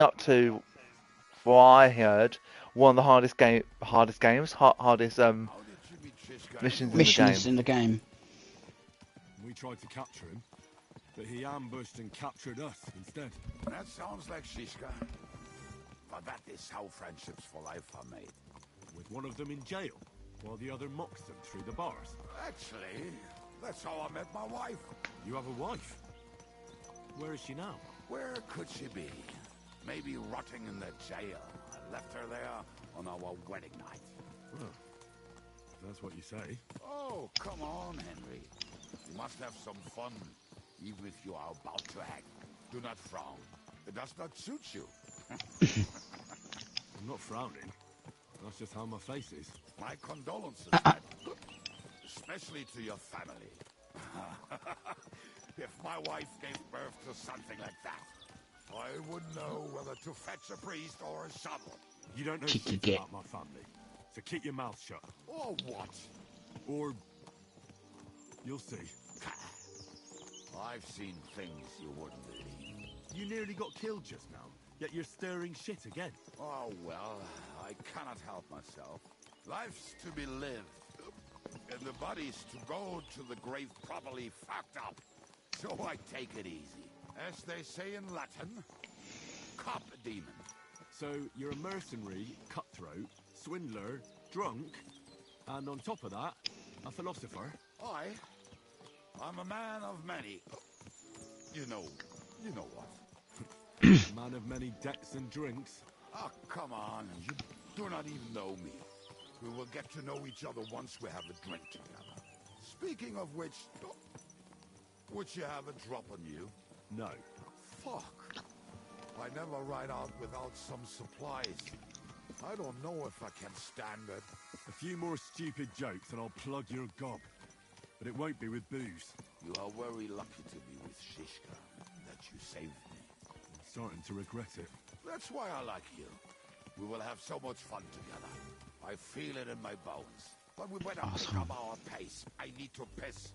up to what I heard, one of the hardest How did you meet Shishka missions in anyway? the Missions game. in the game. We tried to capture him, but he ambushed and captured us instead. That sounds like Shishka. But that is how friendships for life are made. With one of them in jail, while the other mocks them through the bars. Actually, that's how I met my wife. You have a wife? Where is she now? Where could she be? Maybe rotting in the jail. I left her there on our wedding night. Well, if that's what you say. Oh, come on, Henry. You must have some fun, even if you are about to act. Do not frown. It does not suit you. I'm not frowning. That's just how my face is. My condolences, man. Especially to your family. If my wife gave birth to something like that, I wouldn't know whether to fetch a priest or a shovel. You don't know Cheeky shit git. about my family, so keep your mouth shut. Or what? Or... you'll see. I've seen things you wouldn't believe. You nearly got killed just now, yet you're stirring shit again. Oh, well, I cannot help myself. Life's to be lived, and the body's to go to the grave properly fucked up. So I take it easy. As they say in Latin, cop demon. So you're a mercenary, cutthroat, swindler, drunk, and on top of that, a philosopher. I'm a man of many. You know what. Man of many debts and drinks. Oh, come on. You do not even know me. We will get to know each other once we have a drink together. Speaking of which, would you have a drop on you? No. Fuck. I never ride out without some supplies. I don't know if I can stand it. A few more stupid jokes and I'll plug your gob. But it won't be with booze. You are very lucky to be with Shishka, that you saved me. I'm starting to regret it. That's why I like you. We will have so much fun together. I feel it in my bones. But we better pick up our pace. I need to piss.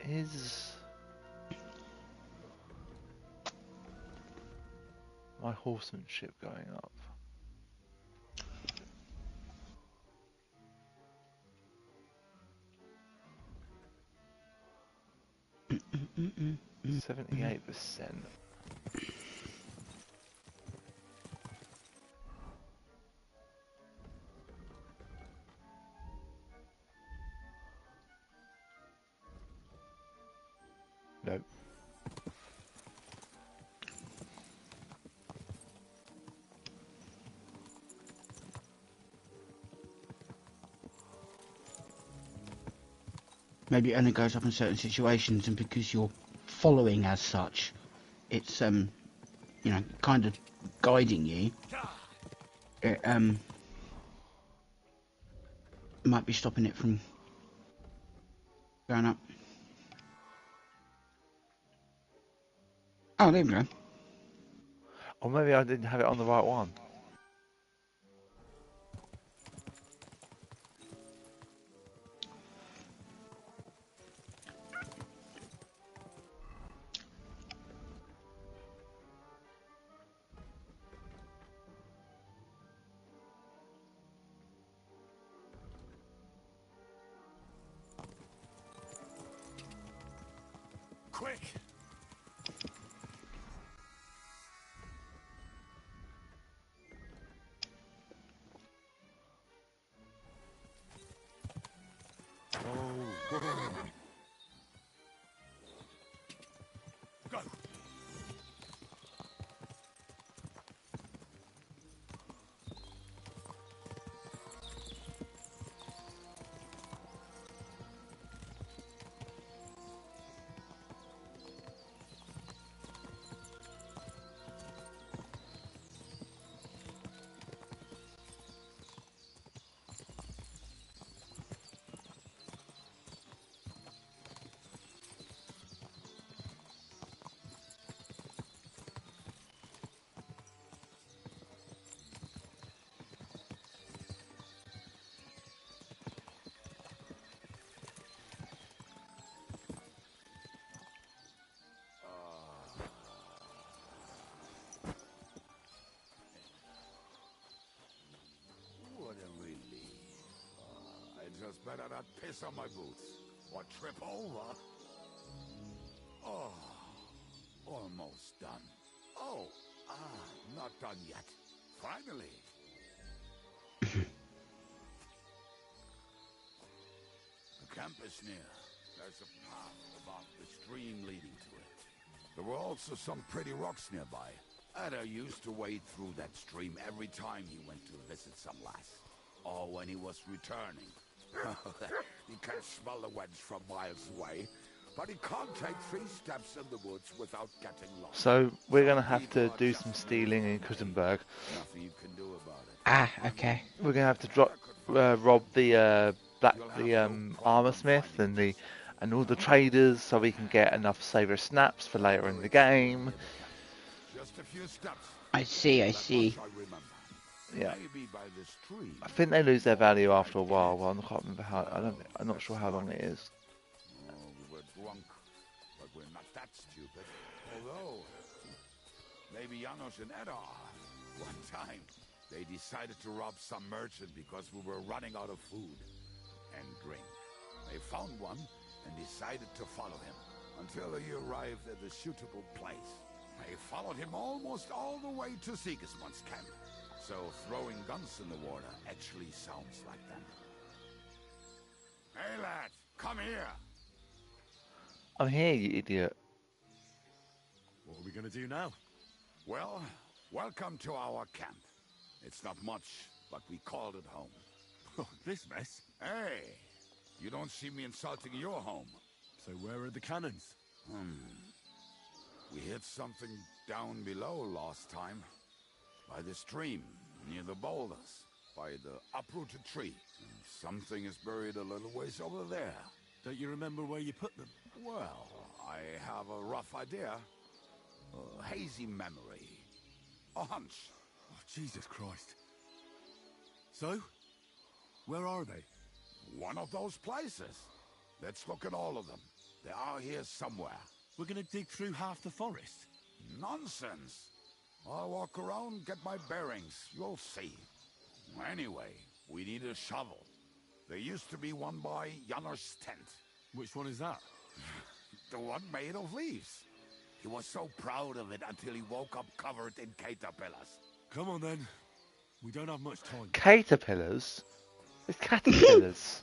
Is my horsemanship going up? Mm-mm. 78%. Nope. Maybe it only goes up in certain situations, and because you're following as such, it's you know, kind of guiding you. It might be stopping it from going up. Oh, there we go. Or maybe I didn't have it on the right one. Quick! Quick! hunters better not piss on my boots or trip over. Oh, almost done. Oh, not done yet. Finally. The camp is near. There's a path above the stream leading to it. There were also some pretty rocks nearby. Ada used to wade through that stream every time he went to visit some lass. Or when he was returning. He can smell the wench from miles away, but he can't take 3 steps in the woods without getting lost. So we're gonna have to do some stealing in Kuttenberg. Nothing you can do about it. Ah, okay. We're gonna have to rob the armor smith and all the traders, so we can get enough saver snaps for later in the game. Just a few steps. I see. Much I remember. Yeah. Maybe by this tree. I think they lose their value after a while. Well, I can't remember how. I'm not sure how long it is. Oh, we were drunk, but we're not that stupid. Although, maybe Janos and Edda are. One time, they decided to rob some merchant because we were running out of food and drink. They found one and decided to follow him until he arrived at a suitable place. They followed him almost all the way to Sigismund's camp. So throwing guns in the water actually sounds like them. Hey lad, come here! I'm here, you idiot. What are we going to do now? Well, welcome to our camp. It's not much, but we called it home. Oh, this mess. Hey, you don't see me insulting your home. So where are the cannons? We hit something down below last time. By the stream, near the boulders, by the uprooted tree. And something is buried a little ways over there. Don't you remember where you put them? Well, I have a rough idea. A hazy memory. A hunch. Oh, Jesus Christ. So, where are they? One of those places. Let's look at all of them. They are here somewhere. We're going to dig through half the forest. Nonsense. I'll walk around, get my bearings. You'll see. Anyway, we need a shovel. There used to be one by Janos' tent. Which one is that? The one made of leaves. He was so proud of it until he woke up covered in caterpillars. Come on then. We don't have much time. Caterpillars? It's caterpillars.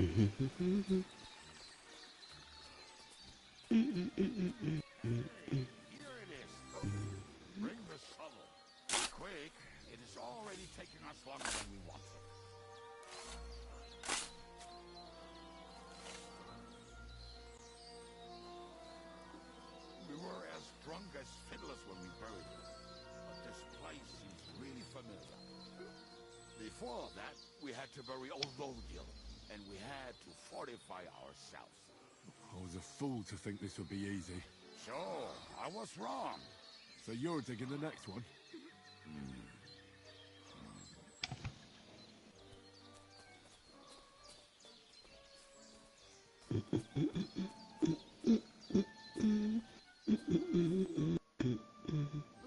Here it is. Bring the shovel. Quick, it is already taking us longer than we wanted. We were as drunk as fiddlers when we buried it. But this place seems really familiar. Before that, we had to bury old Lodil, and we had to fortify ourselves. I was a fool to think this would be easy. Sure, I was wrong. So you're digging the next one?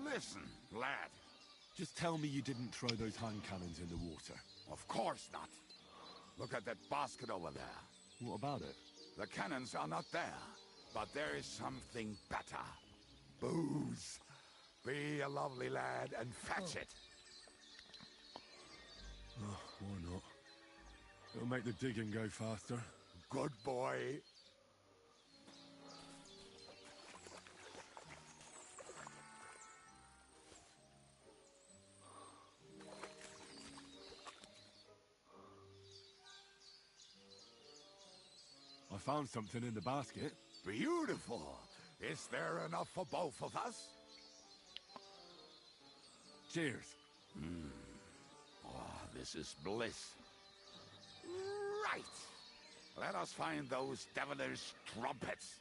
Listen, lad. Just tell me you didn't throw those hand cannons in the water. Of course not. Look at that basket over there. What about it? The cannons are not there, but there is something better. Booze. Be a lovely lad and fetch it. Oh, why not? It'll make the digging go faster. Good boy. I found something in the basket. Beautiful. Is there enough for both of us? Cheers. Oh, this is bliss. Right. Let us find those devilish trumpets.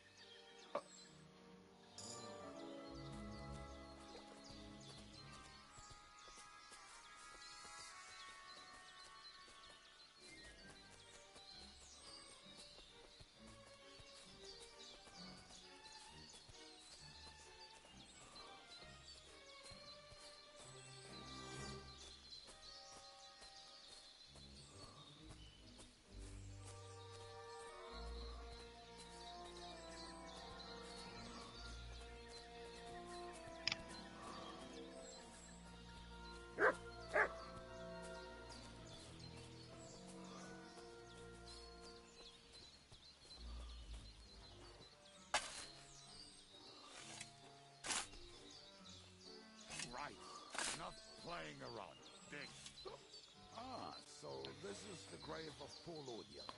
around. Dig. Ah, so this is the grave of poor Lodian.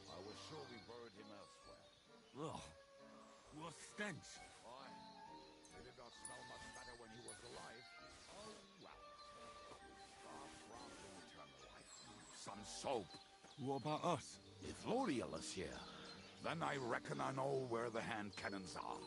I was sure we buried him elsewhere. Ugh. What stench. Why? He did not smell much better when he was alive. Oh, well. With God granting eternal life. Some soap. What about us? If Lodiel is here, then I reckon I know where the hand cannons are.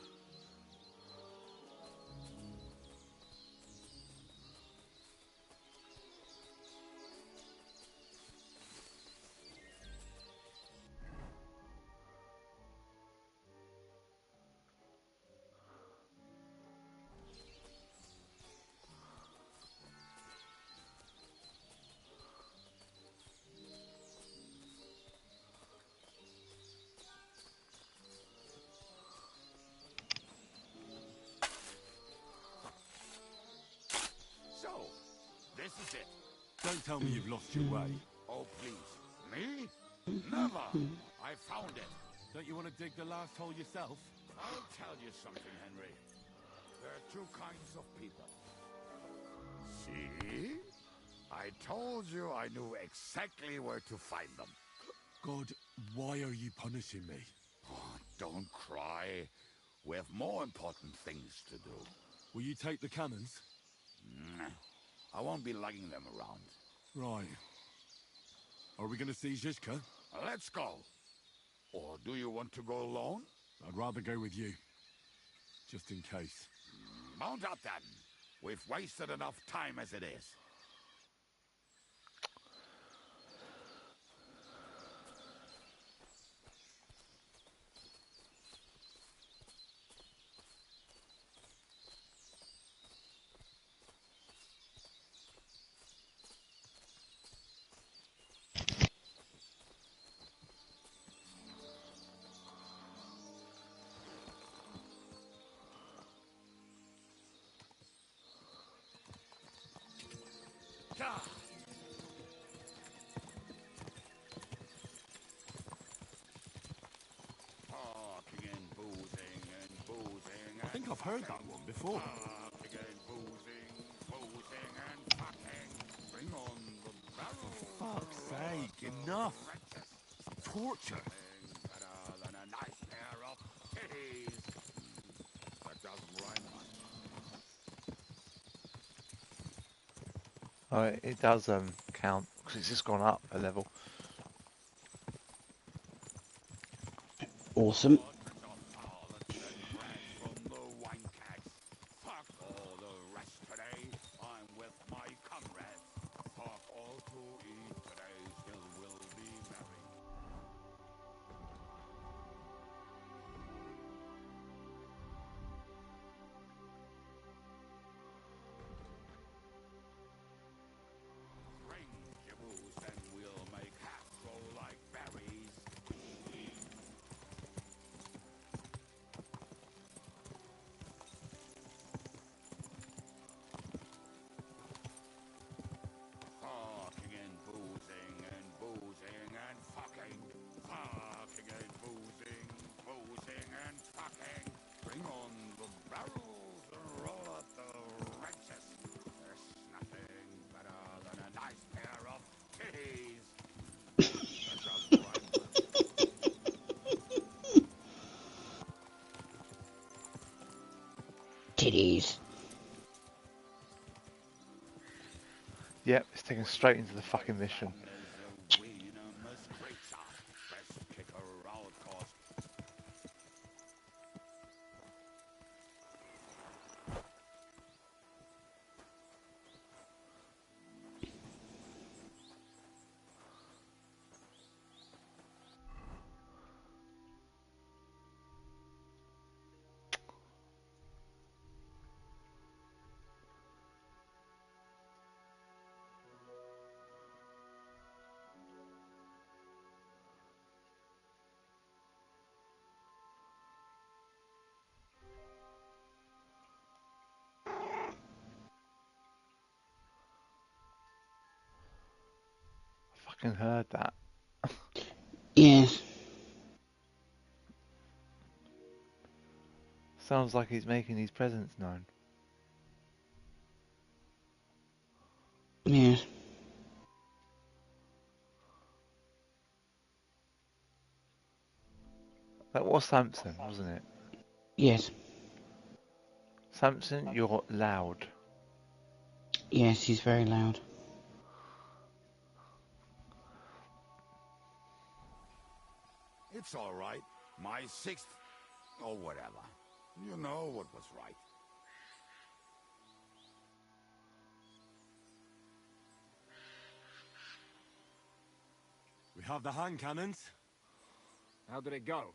So, this is it. Don't tell me you've lost your way. Oh, please. Me? Never. I found it. Don't you want to dig the last hole yourself? I'll tell you something, Henry. There are two kinds of people. See? I told you I knew exactly where to find them. God, why are you punishing me? Oh, don't cry. We have more important things to do. Will you take the cannons? I won't be lugging them around. Right. Are we going to see Zizka? Let's go. Or do you want to go alone? I'd rather go with you. Just in case. Mount up then. We've wasted enough time as it is. Ah! Talking and boozing and boozing I think I've heard that one before. Talking and boozing, boozing and fucking. Bring on the barrel. Fuck's sake, enough. Torture. Better than a nice pair of titties. That doesn't rhyme much. Oh, it does count because it's just gone up a level. Awesome. From the wankads. Fuck all the rest today. I'm with my comrades. Fuck all to eat today. Still will be merry. Bring your booze and we'll make hats roll like berries. Fucking and boozing and boozing and fucking. Fucking and boozing, boozing and fucking. Bring on the barrels and roll up the wrenches. There's nothing better than a nice pair of titties. That doesn't rhyme much. Titties. Yep, it's taken straight into the fucking mission. Fucking heard that. Yes. Sounds like he's making his presence known. Yes. That was Samson, wasn't it? Yes. Samson, you're loud. Yes, he's very loud. It's all right. My sixth, or whatever. You know what was right. We have the hand cannons. How did it go?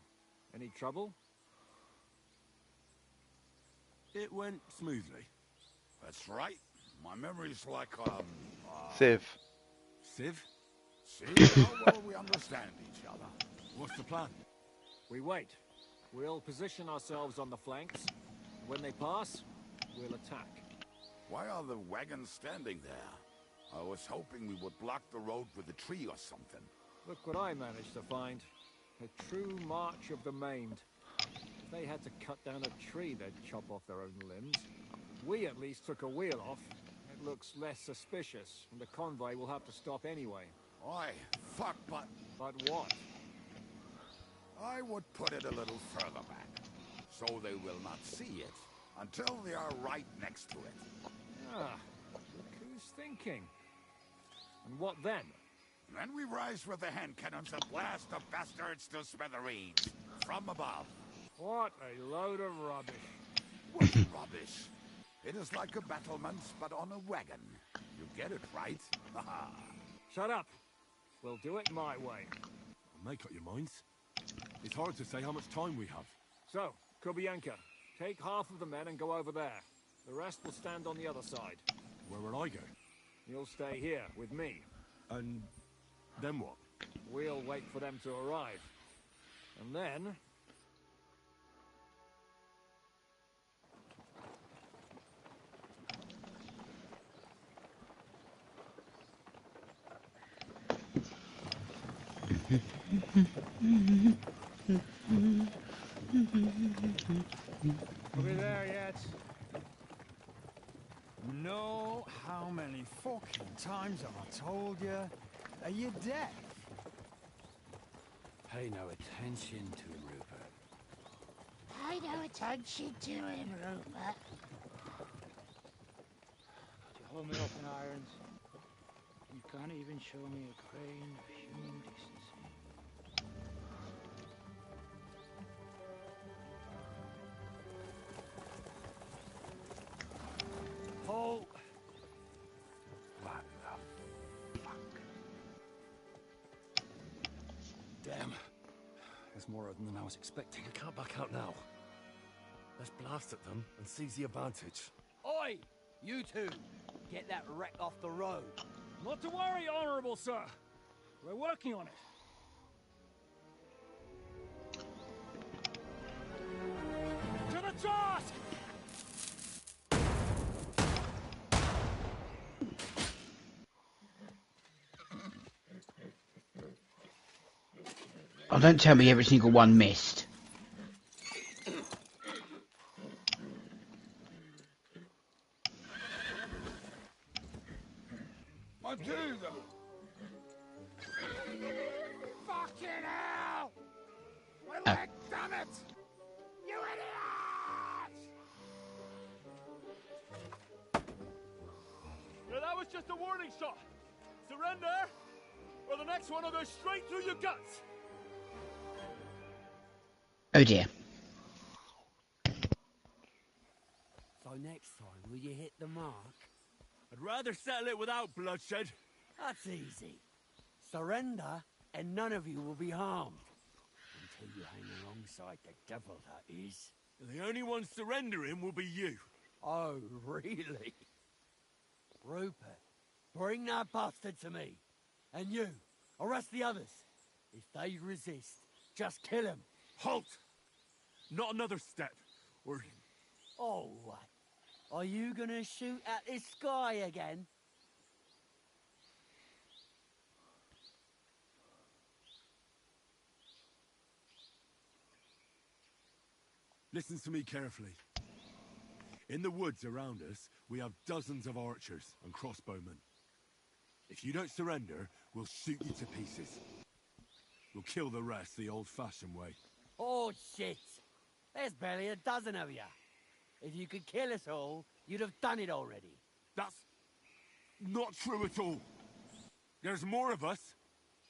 Any trouble? It went smoothly. That's right. My memory's like, Civ. Civ, see how well we understand each other. what's the plan? We wait. We'll position ourselves on the flanks. When they pass, we'll attack. Why are the wagons standing there? I was hoping we would block the road with a tree or something. Look what I managed to find. A true march of the maimed. If they had to cut down a tree, they'd chop off their own limbs. We at least took a wheel off. It looks less suspicious, and the convoy will have to stop anyway. Oi, fuck, but But what? I would put it a little further back, so they will not see it until they are right next to it. Ah, look who's thinking. And what then? Then we rise with the hand cannons and blast the bastards to smithereens from above. What a load of rubbish. What rubbish! It is like a battlement, but on a wagon. You get it right? Haha. Shut up. We'll do it my way. Make up your minds. It's hard to say how much time we have. So, Kubianka, take half of the men and go over there. The rest will stand on the other side. Where will I go? You'll stay here with me. And then what? We'll wait for them to arrive. And then... Are we there yet? No, how many fucking times have I told you? Are you deaf? Pay no attention to him, Rupert. Pay no attention to him, Rupert. You hold me up in irons. You can't even show me a grain of human decency. Halt! What the fuck? Damn. There's more of them than I was expecting. We can't back out now. Let's blast at them and seize the advantage. Oi! You two! Get that wreck off the road. Not to worry, Honorable Sir. We're working on it. To the task! Oh, don't tell me every single one missed. I do them! Fucking hell! My leg, damn it! You idiot! Yeah, that was just a warning shot. Surrender, or the next one will go straight through your guts. Oh dear. So next time, will you hit the mark? I'd rather settle it without bloodshed. That's easy. Surrender, and none of you will be harmed. Until you hang alongside the devil, that is. The only one surrendering will be you. Oh, really? Rupert, bring that bastard to me. And you, arrest the others. If they resist, just kill them. Halt! Not another step, or... Oh, what? Are you gonna shoot at this sky again? Listen to me carefully. In the woods around us, we have dozens of archers and crossbowmen. If you don't surrender, we'll shoot you to pieces. We'll kill the rest the old-fashioned way. Oh, shit. There's barely a dozen of you. If you could kill us all, you'd have done it already. That's not true at all. There's more of us.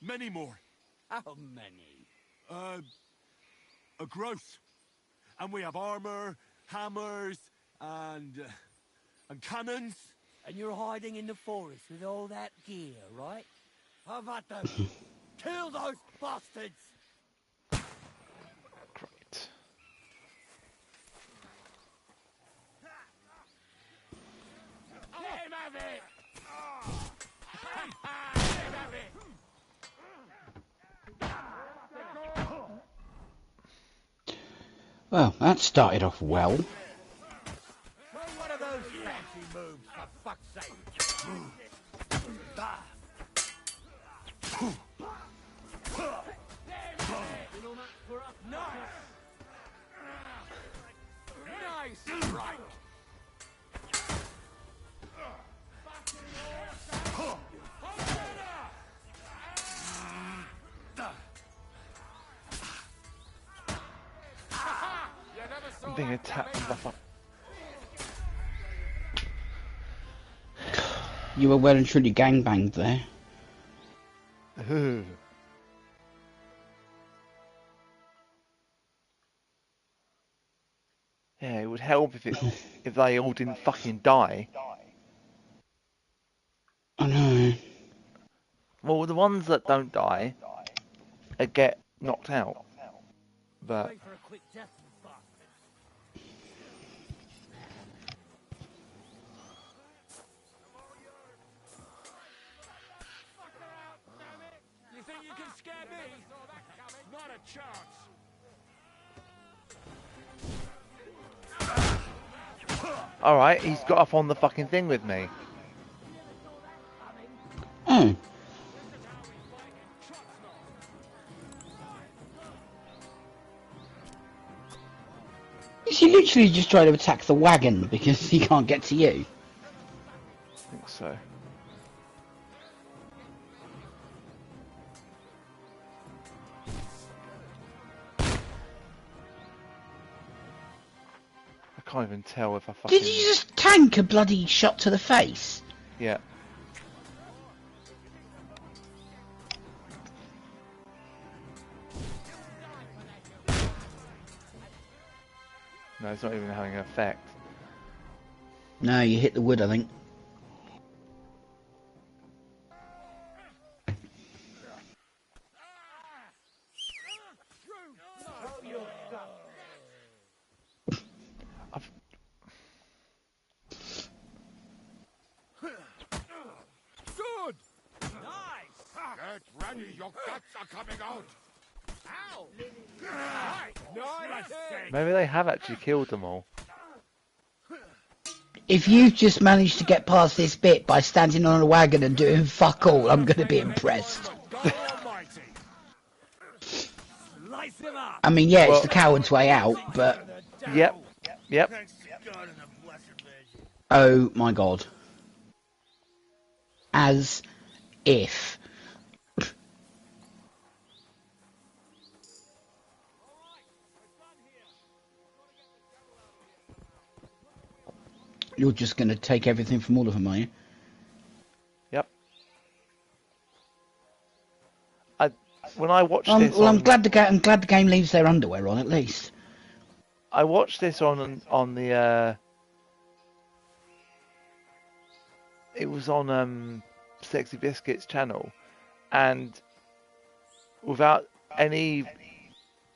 Many more. How many? A gross. And we have armor, hammers, and cannons. And you're hiding in the forest with all that gear, right? Have at them. Kill those bastards! Great. Well, that started off well. Try one of those fancy moves, for fuck's sake! Nice! Nice strike! I'm being attacked from the front. You were well and truly gangbanged there. Ooh. Yeah, it would help if they all didn't fucking die. I know. Well, the ones that don't die get knocked out. But Wait for a quick death, you bastards. You think you can scare me? Not a chance. alright, he's got up on the fucking thing with me. Oh. Is he literally just trying to attack the wagon because he can't get to you? I think so. I can't even tell if I fucking... Did you just tank a bloody shot to the face? Yeah. No, it's not even having an effect. No, you hit the wood, I think. Good! Nice! Get ready, your guts are coming out! Ow! Nice! Maybe they have actually killed them all. If you just managed to get past this bit by standing on a wagon and doing fuck all, I'm going to be impressed. Slice him up! I mean, yeah, it's Well- the coward's way out, but... Yep. Yep. Oh my god. As if. You're just going to take everything from all of them, are you? Yep. When I watched this Well, on, I'm glad the game leaves their underwear on, at least. I watched this on the it was on Sexy Biscuits channel, and without any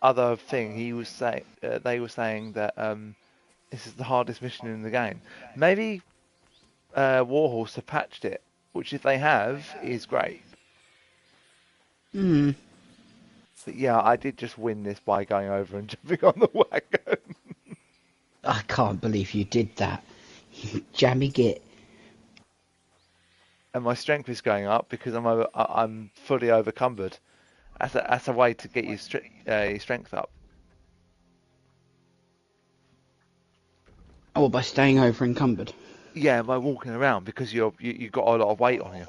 other thing, he was saying they were saying that this is the hardest mission in the game. Maybe Warhorse have patched it, which if they have is great. Hmm. But yeah, I did just win this by going over and jumping on the wagon. I can't believe you did that. You jammy git. And my strength is going up because I'm fully overcumbered. That's a way to get your strength up. Oh, by staying over encumbered. Yeah, by walking around because you got a lot of weight on you.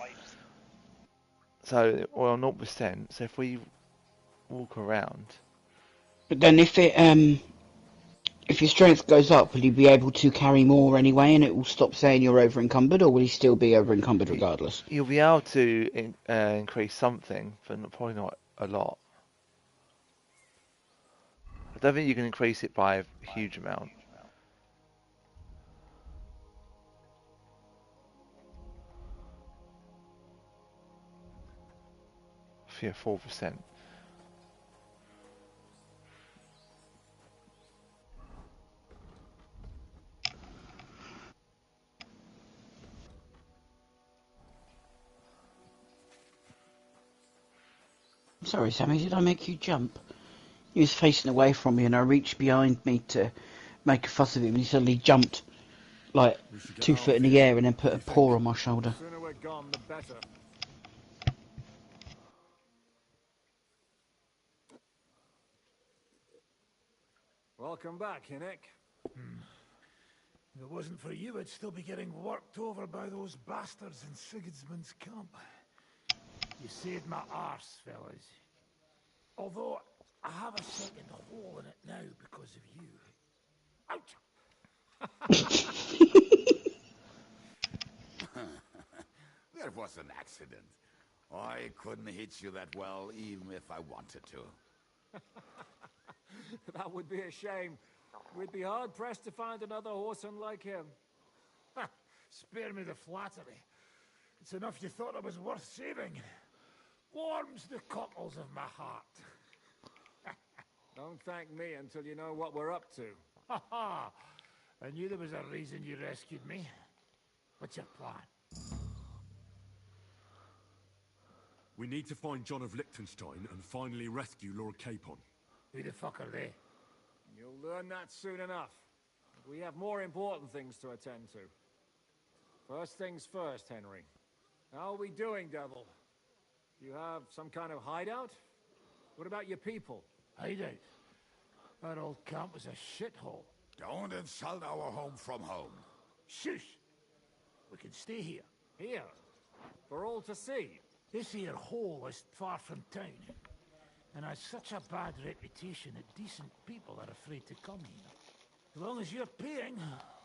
So, well, 0%. So if we walk around, But then if your strength goes up, will you be able to carry more anyway, and it will stop saying you're over encumbered, or will you still be over encumbered y- regardless? you'll be able to increase something, but probably not a lot. I don't think you can increase it by a huge amount. Yeah, 4%. Sorry, Sammy, did I make you jump? He was facing away from me, and I reached behind me to make a fuss of him, and he suddenly jumped like We should get 2 foot out in of the here. air, and then What put do a you think? paw on my The shoulder. sooner we're gone, the better. Welcome back, Hinnick. If it wasn't for you, I'd still be getting worked over by those bastards in Sigismund's camp. You saved my arse, fellas. Although, I have a second hole in it now because of you. Ouch! That was an accident. I couldn't hit you that well, even if I wanted to. That would be a shame. We'd be hard-pressed to find another horseman like him. Spare me the flattery. It's enough you thought I was worth saving. Warms the cockles of my heart. Don't thank me until you know what we're up to. Ha ha! I knew there was a reason you rescued me. What's your plan? We need to find John of Liechtenstein and finally rescue Lord Capon. Who the fuck are they? You'll learn that soon enough. We have more important things to attend to. First things first, Henry. How are we doing, Devil? You have some kind of hideout? What about your people? Hideout. That old camp was a shithole. Don't insult our home from home. Shush! We can stay here. Here? For all to see? This here hole is far from town, and has such a bad reputation that decent people are afraid to come here. As long as you're paying,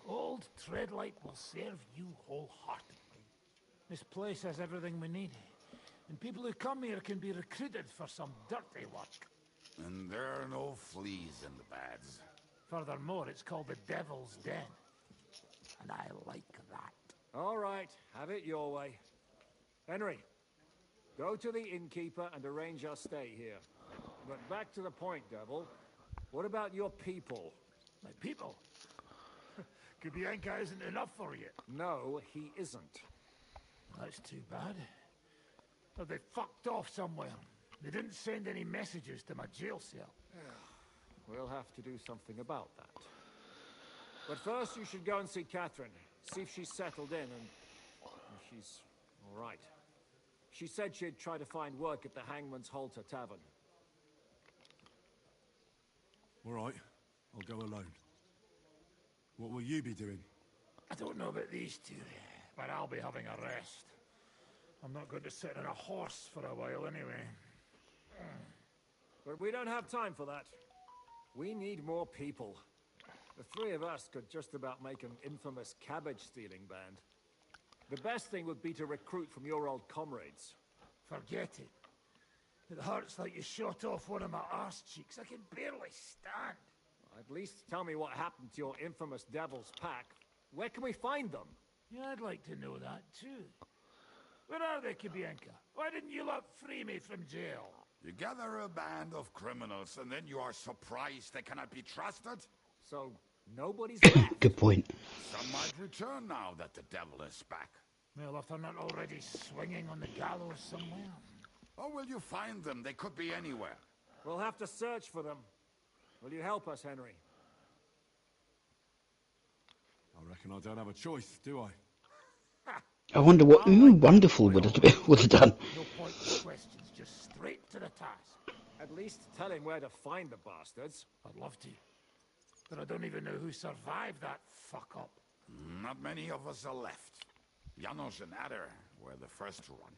old Treadlight will serve you wholeheartedly. This place has everything we need, and people who come here can be recruited for some dirty work. And there are no fleas in the beds. Furthermore, it's called the Devil's Den, and I like that. All right, have it your way. Henry, go to the innkeeper and arrange our stay here. But back to the point, Devil. What about your people? My people? Kubienka isn't enough for you. No, he isn't. That's too bad. Oh, they fucked off somewhere. They didn't send any messages to my jail cell. We'll have to do something about that. But first you should go and see Catherine. See if she's settled in and if she's all right. She said she'd try to find work at the Hangman's Halter Tavern. All right, I'll go alone. What will you be doing? I don't know about these two, but I'll be having a rest. I'm not going to sit on a horse for a while anyway. But we don't have time for that. We need more people. The three of us could just about make an infamous cabbage-stealing band. The best thing would be to recruit from your old comrades. Forget it. It hurts like you shot off one of my arse cheeks. I can barely stand. At least tell me what happened to your infamous Devil's Pack. Where can we find them? Yeah, I'd like to know that too. Where are they, Kubienka? Why didn't you lot free me from jail? You gather a band of criminals and then you are surprised they cannot be trusted? So, nobody's left? Good point. Some might return now that the devil is back. Well, if they're not already swinging on the gallows somewhere. Or will you find them? They could be anywhere. We'll have to search for them. Will you help us, Henry? I reckon I don't have a choice, do I? I wonder what Wonderful would have done. No pointless questions, just straight to the task. At least tell him where to find the bastards. I'd love to. But I don't even know who survived that fuck-up. Not many of us are left. Janos and Adder were the first to run.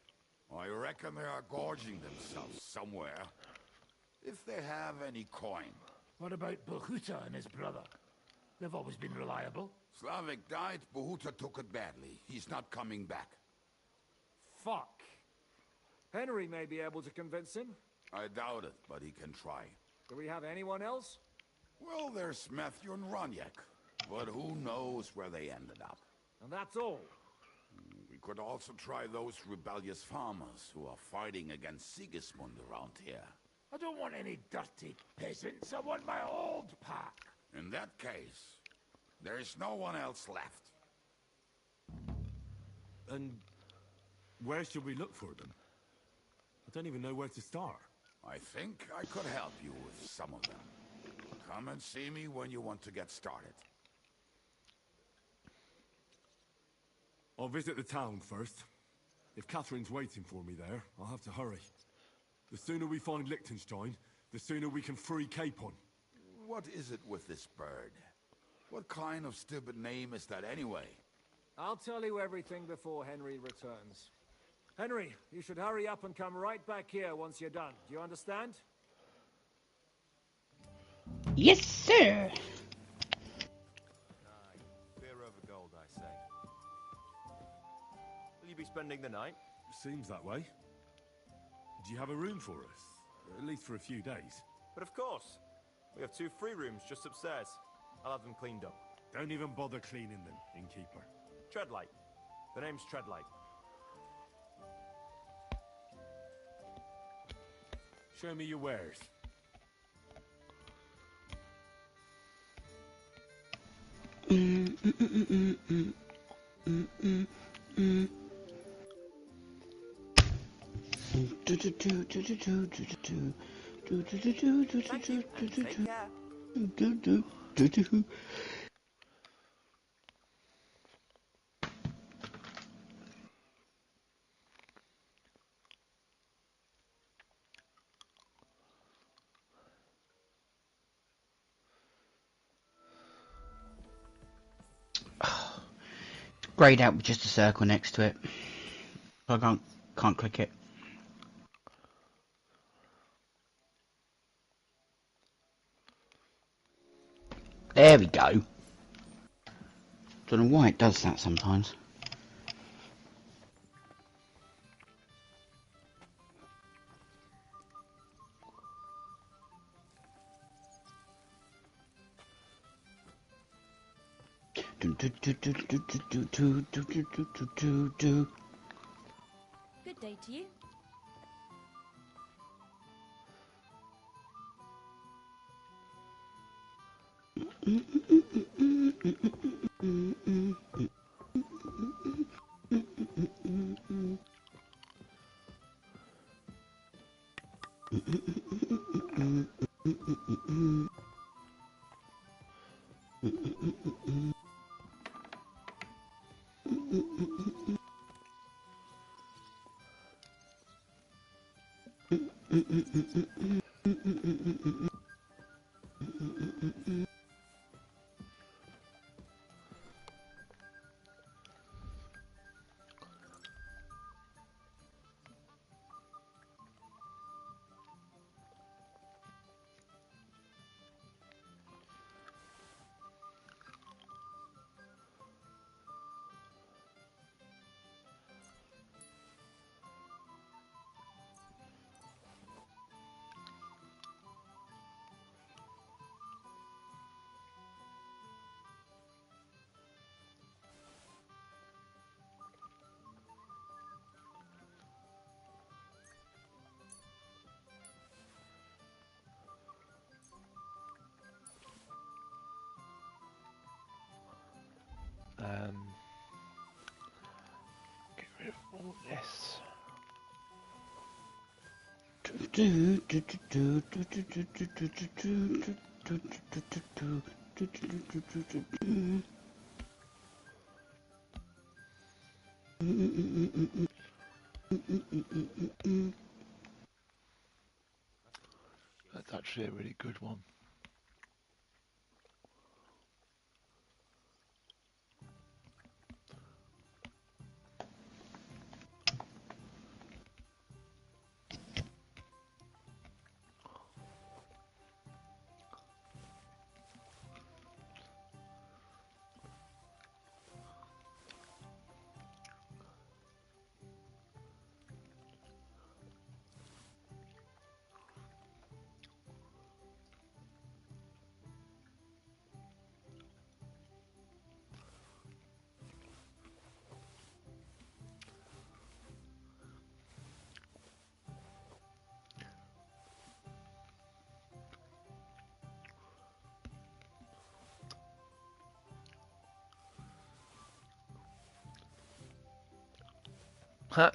I reckon they are gorging themselves somewhere. If they have any coin. What about Bahuta and his brother? They've always been reliable. Slavik died, Bahuta took it badly. He's not coming back. Fuck. Henry may be able to convince him. I doubt it, but he can try. Do we have anyone else? Well, there's Matthew and Roniak, but who knows where they ended up. And that's all. We could also try those rebellious farmers who are fighting against Sigismund around here. I don't want any dirty peasants. I want my old pack. In that case, there's no one else left. And where should we look for them? I don't even know where to start. I think I could help you with some of them. Come and see me when you want to get started. I'll visit the town first. If Catherine's waiting for me there, I'll have to hurry. The sooner we find Liechtenstein, the sooner we can free Capon. What is it with this bird? What kind of stupid name is that anyway? I'll tell you everything before Henry returns. Henry, you should hurry up and come right back here once you're done. Do you understand? Yes, sir. Beer over gold, I say. Will you be spending the night? Seems that way. Do you have a room for us? At least for a few days. But of course. We have 2 free rooms just upstairs. I'll have them cleaned up. Don't even bother cleaning them, innkeeper. Treadlight. The name's Treadlight. Show me your wares. Grayed out with just a circle next to it. I can't click it. There we go. Don't know why it does that sometimes. Good day to you. Get rid of all this. That's actually a really good one.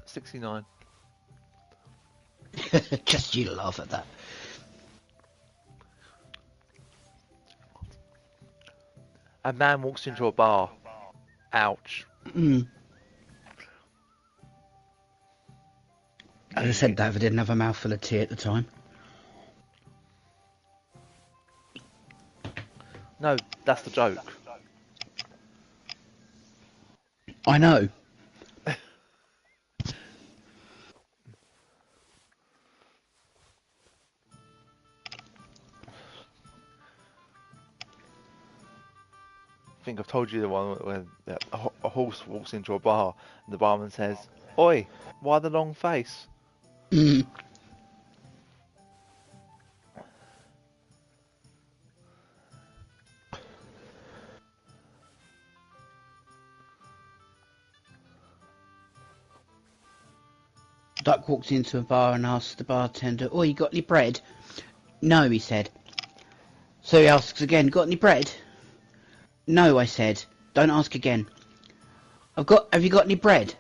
69. Just you laugh at that. A man walks into a bar. Ouch. Mm. I'd have said that if I didn't have a mouthful of tea at the time. No, that's the joke. I know. I think I've told you the one where a horse walks into a bar and the barman says, "Oi, why the long face?" Mm. Duck walked into a bar and asked the bartender, "Oh, you got any bread?" "No," he said. So he asks again, "Got any bread?" "No," I said. "Don't ask again." Have you got any bread?"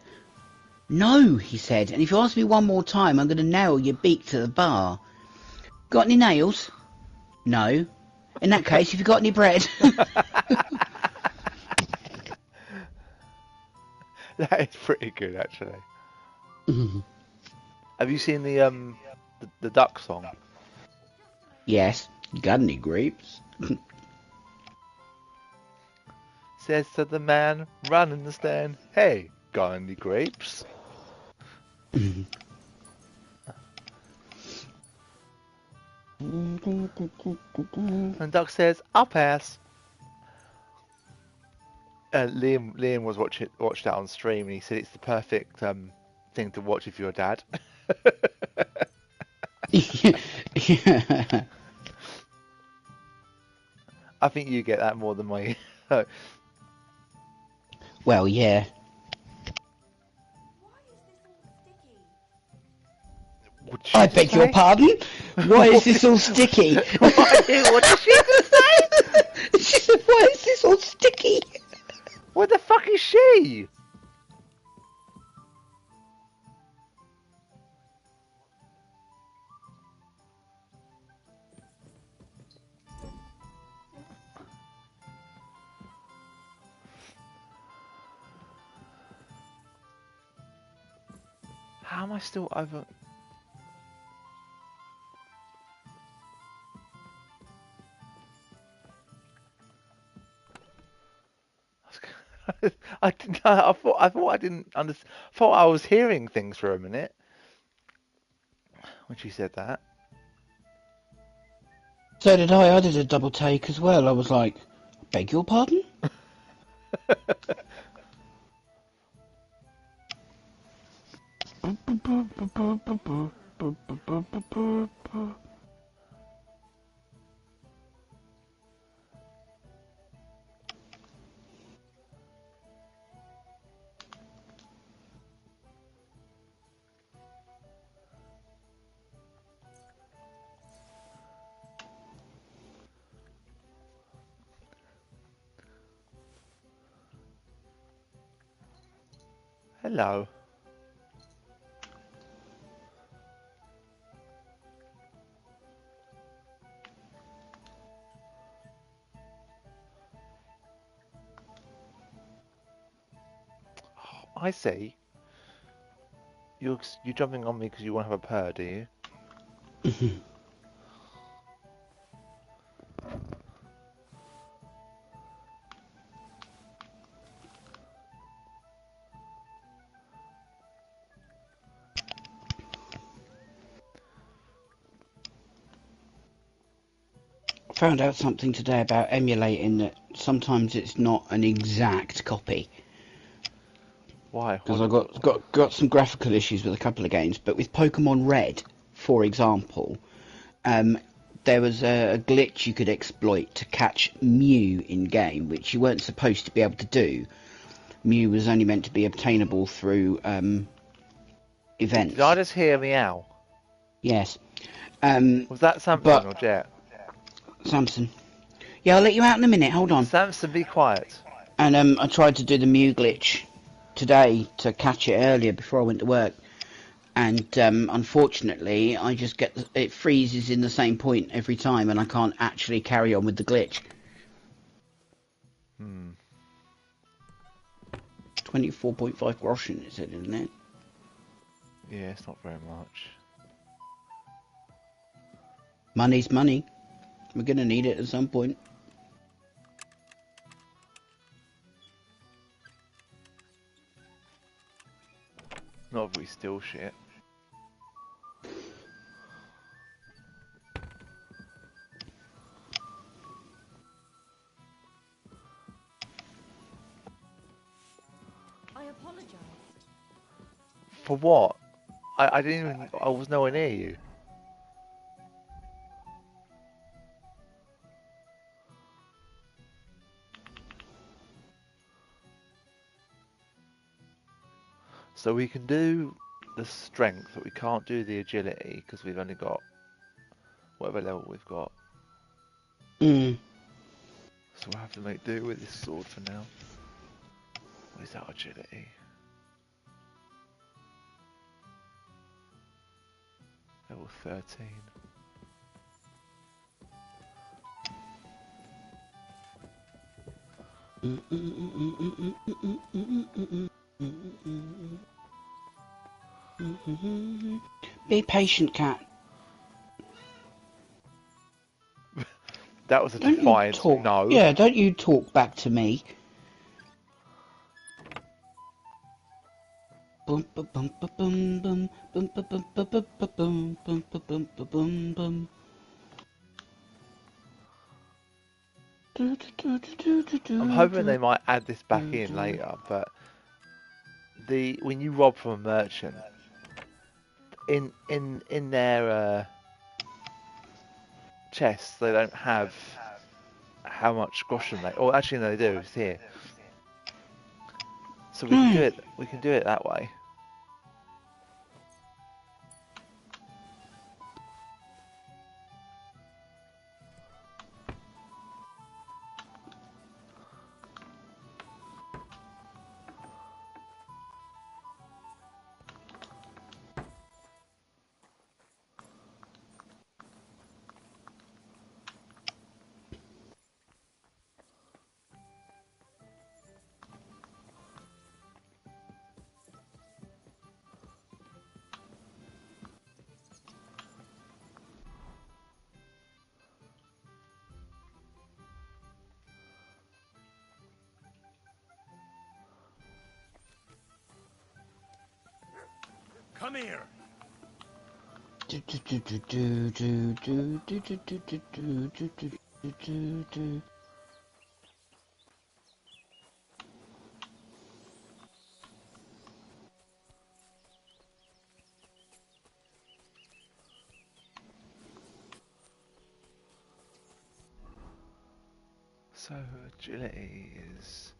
"No," he said. "And if you ask me one more time, I'm going to nail your beak to the bar." "Got any nails?" "No." "In that case, have you got any bread?" That is pretty good, actually. Have you seen the duck song? Yes. "Got any grapes?" Says to the man running the stand, "Hey, got any grapes?" And Duck says, "I'll pass." Liam watched that on stream, and he said it's the perfect thing to watch if you're a dad. I think you get that more than me. Well, yeah. I beg your pardon? Why is this all sticky? What did she just say? She said, "Why is this all sticky?" What the fuck is she? How am I still over? I didn't. I thought I didn't understand. Thought I was hearing things for a minute when she said that. So did I. I did a double take as well. I was like, "Beg your pardon?" Hello. Oh, I see. You're jumping on me because you want to have a purr, do you? Found out something today about emulating, that sometimes it's not an exact copy. Why? Because I got some graphical issues with a couple of games, but with Pokemon Red, for example, there was a glitch you could exploit to catch Mew in game, which you weren't supposed to be able to do. Mew was only meant to be obtainable through events. Did I just hear meow? Yes. Was that Samson or Jet? Samson. Yeah, I'll let you out in a minute. Hold on. Samson, be quiet. And I tried to do the Mew glitch today to catch it earlier before I went to work, and unfortunately I just get it freezes in the same point every time, and I can't actually carry on with the glitch. 24.5 groschen is it, isn't it? Yeah, it's not very much. Money's money. We're gonna need it at some point. Not if we steal shit. I apologize. For what? I didn't even. I was nowhere near you. So we can do the strength, but we can't do the agility because we've only got whatever level we've got. Mm. So we'll have to make do with this sword for now. What is that agility? Level 13. Be patient, cat. That was a Don't you defiant talk? no. Yeah, don't you talk back to me. Bum bum bum bum bum bum bum bum bum bum bum bum bum bum bum. I'm hoping they might add this back in later, but when you rob from a merchant, in their chests they don't have how much groschen they. Or actually, no, they do. It's here, so we can do it. We can do it that way. Come here. So agility is.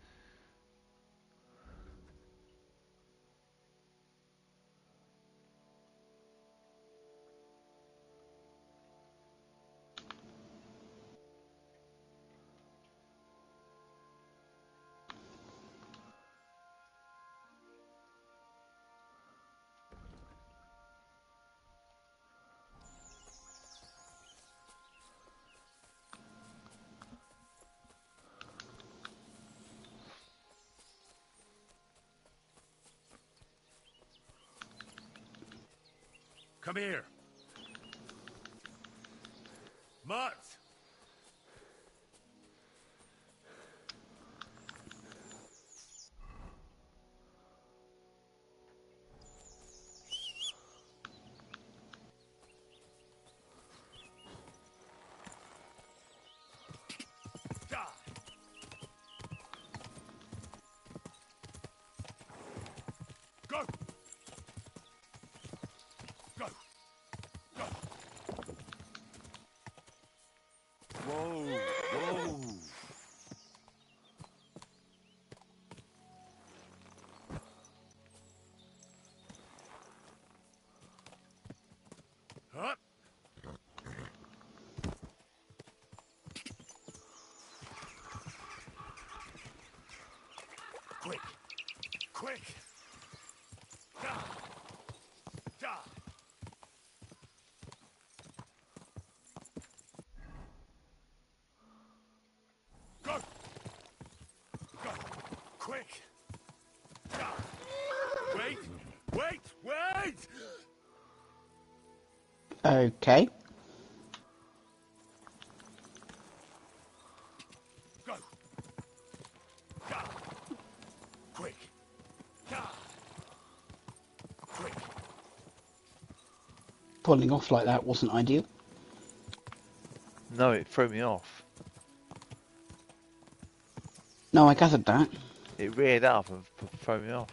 Come here. Mutt! Go! Go! Go! Quick! Wait! Wait! Wait! Okay. Go! Quick! Quick! Pulling off like that wasn't ideal. No, it threw me off. No, I gathered that. It reared up and threw me off.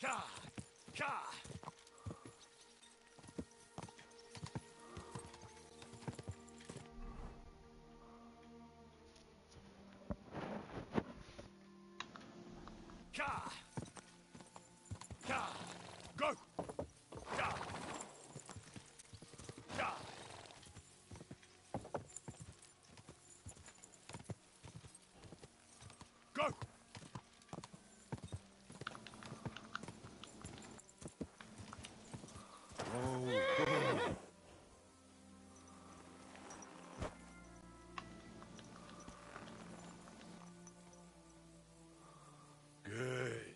Go! Go! Good.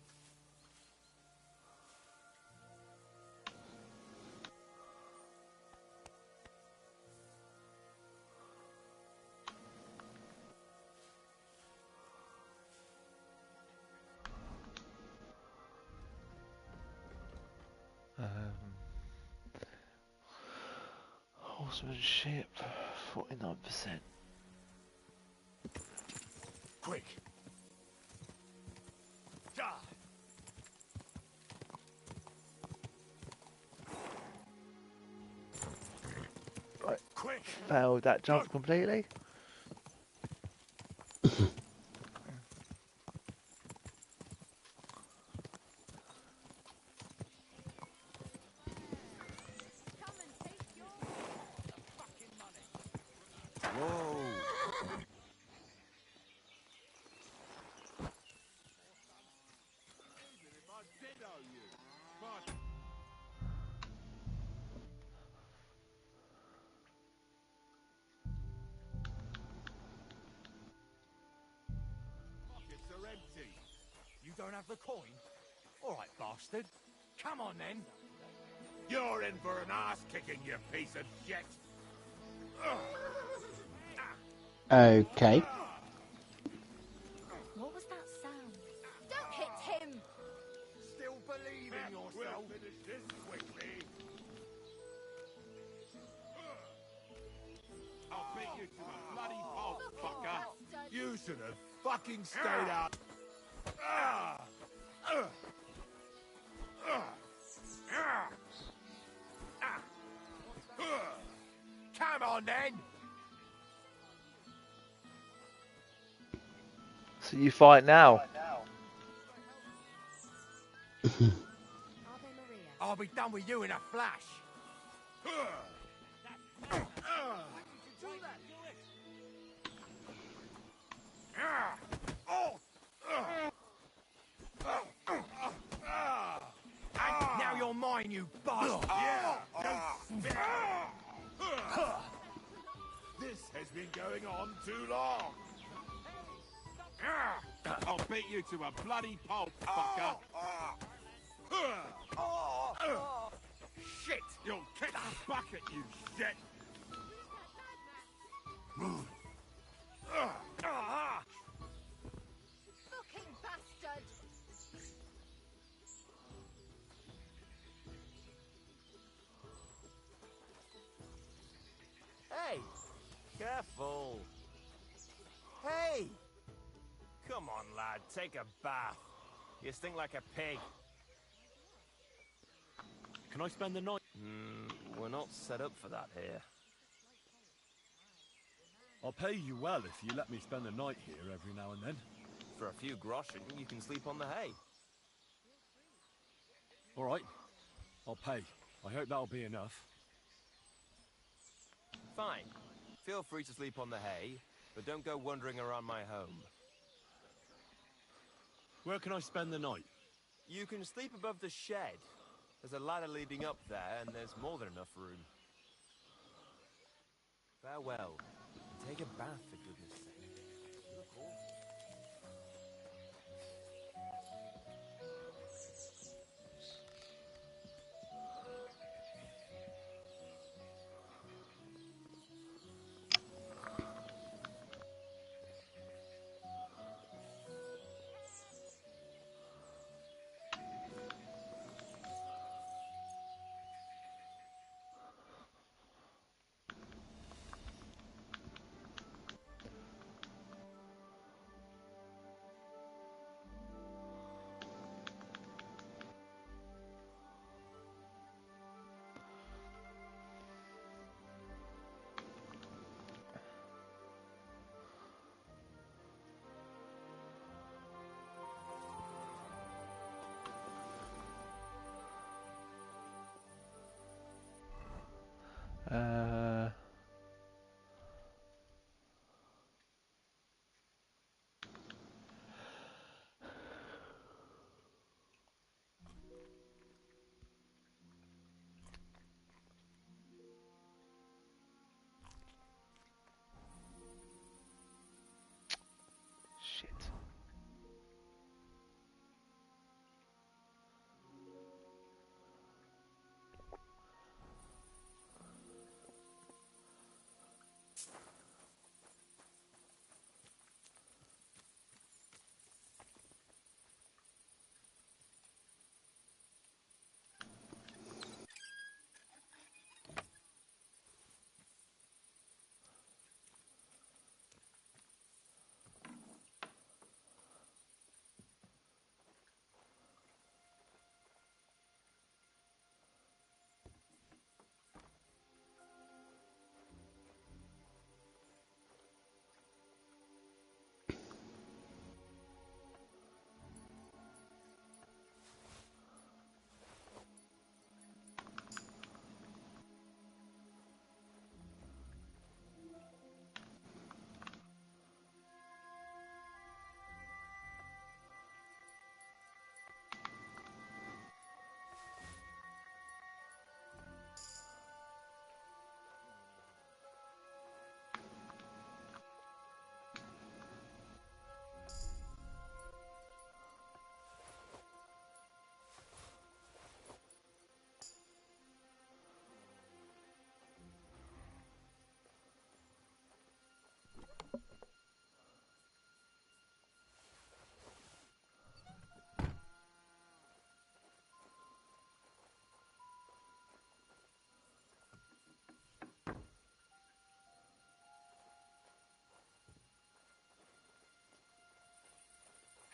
Horsemanship, 49%. Quick! Right, Quick! failed that jump completely. Pockets are empty. You don't have the coin? All right, bastard. Come on, then. You're in for an ass-kicking, you piece of shit. Okay. What was that sound? Don't hit him! Still believe in yourself. We'll finish this quickly. I'll beat you to a bloody pulp, fucker. You should have fucking stayed out. Come on, then. So you fight now. I'll be done with you in a flash. And now you're mine, you bastard. This has been going on too long. I'll beat you to a bloody pulp, fucker. Shit! You'll kick the bucket, you shit! Fucking bastard! Hey! Careful! Hey! Come on, lad, take a bath. You stink like a pig. Can I spend the night? We're not set up for that here. I'll pay you well if you let me spend the night here every now and then. For a few groschen, you can sleep on the hay. All right, I'll pay. I hope that'll be enough. Fine. Feel free to sleep on the hay, but don't go wandering around my home. Where can I spend the night? You can sleep above the shed. There's a ladder leading up there, and there's more than enough room. Farewell, and take a bath for goodness sake. You look awful. Uh, shit.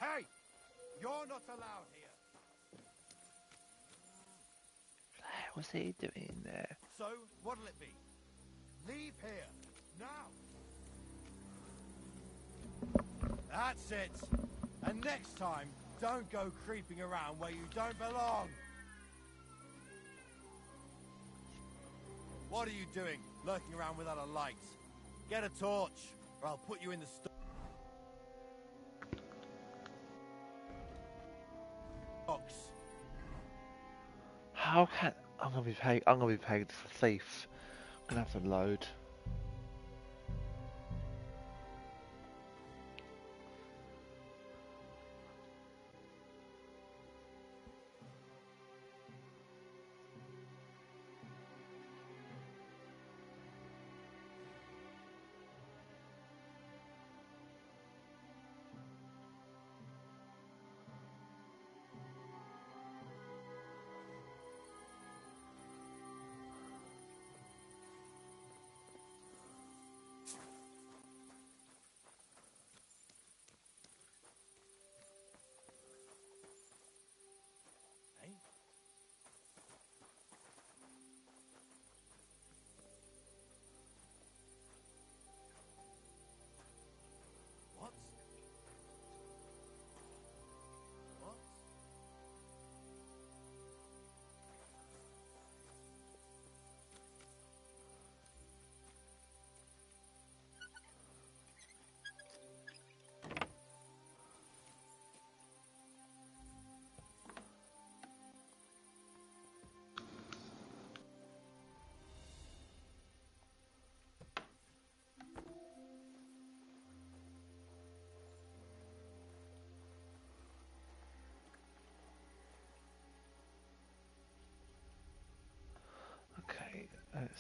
Hey! You're not allowed here. What's he doing there? So, what'll it be? Leave here. Now! That's it. And next time, don't go creeping around where you don't belong. What are you doing, lurking around without a light? Get a torch, or I'll put you in the stocks. How can I'm gonna be paid? I'm gonna be paid for thief. I'm gonna have to load.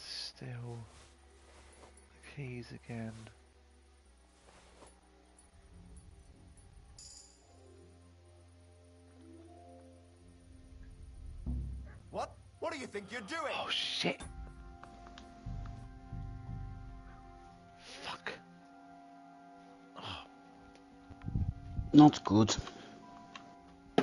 Still. Keys again. What? What do you think you're doing? Oh shit! Fuck. Oh. Not good. I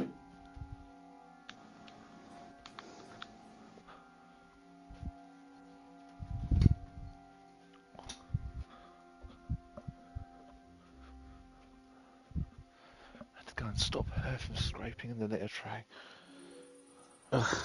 had to go and stop her from scraping in the litter tray. Ugh.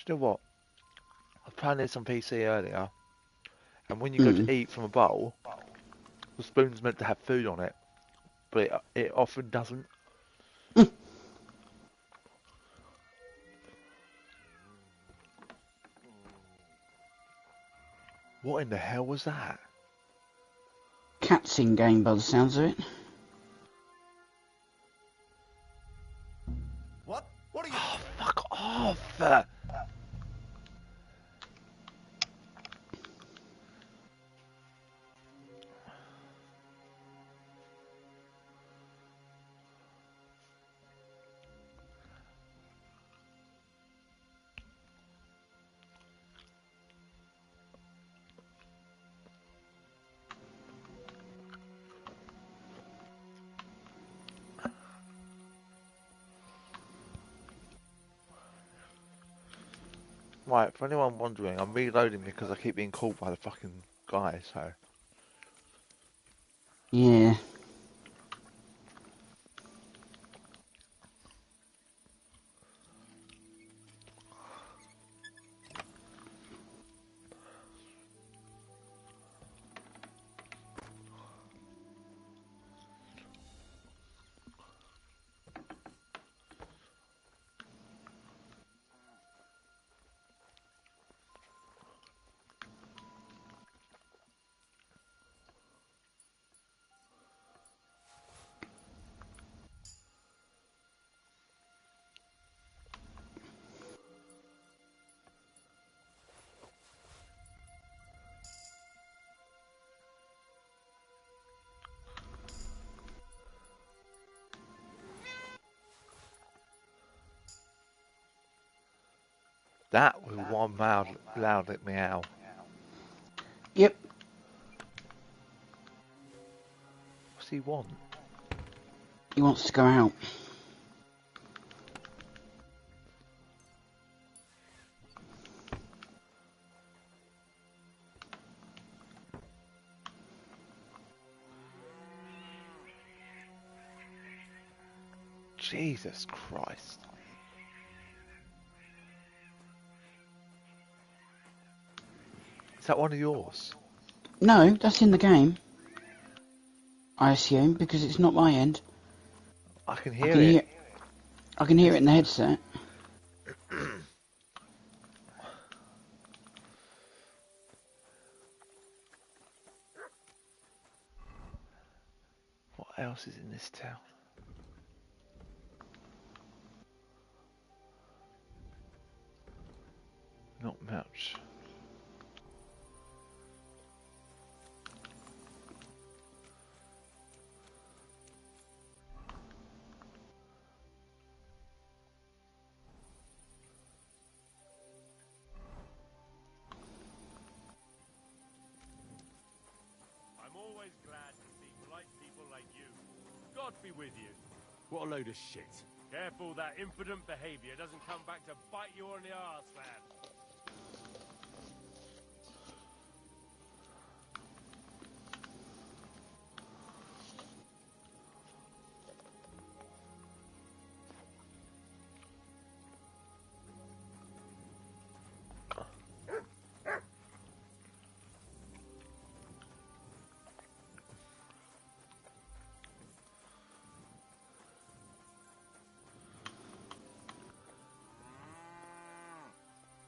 Do you know what? I was playing this on PC earlier, and when you go to eat from a bowl, the spoon's meant to have food on it, but it often doesn't. What in the hell was that? Catsing game by the sounds of it. What? What are you Oh, doing? fuck off! Right, for anyone wondering, I'm reloading because I keep being called by the fucking guy, so... Yeah. That was one loud meow. Yep. What's he want? He wants to go out. Jesus Christ. Is that one of yours? No, that's in the game. I assume, because it's not my end. I can hear it. I can hear it in the headset. What else is in this town? Not much. I'm always glad to see polite people like you. God be with you. What a load of shit. Careful that impudent behavior doesn't come back to bite you on the arse, lad.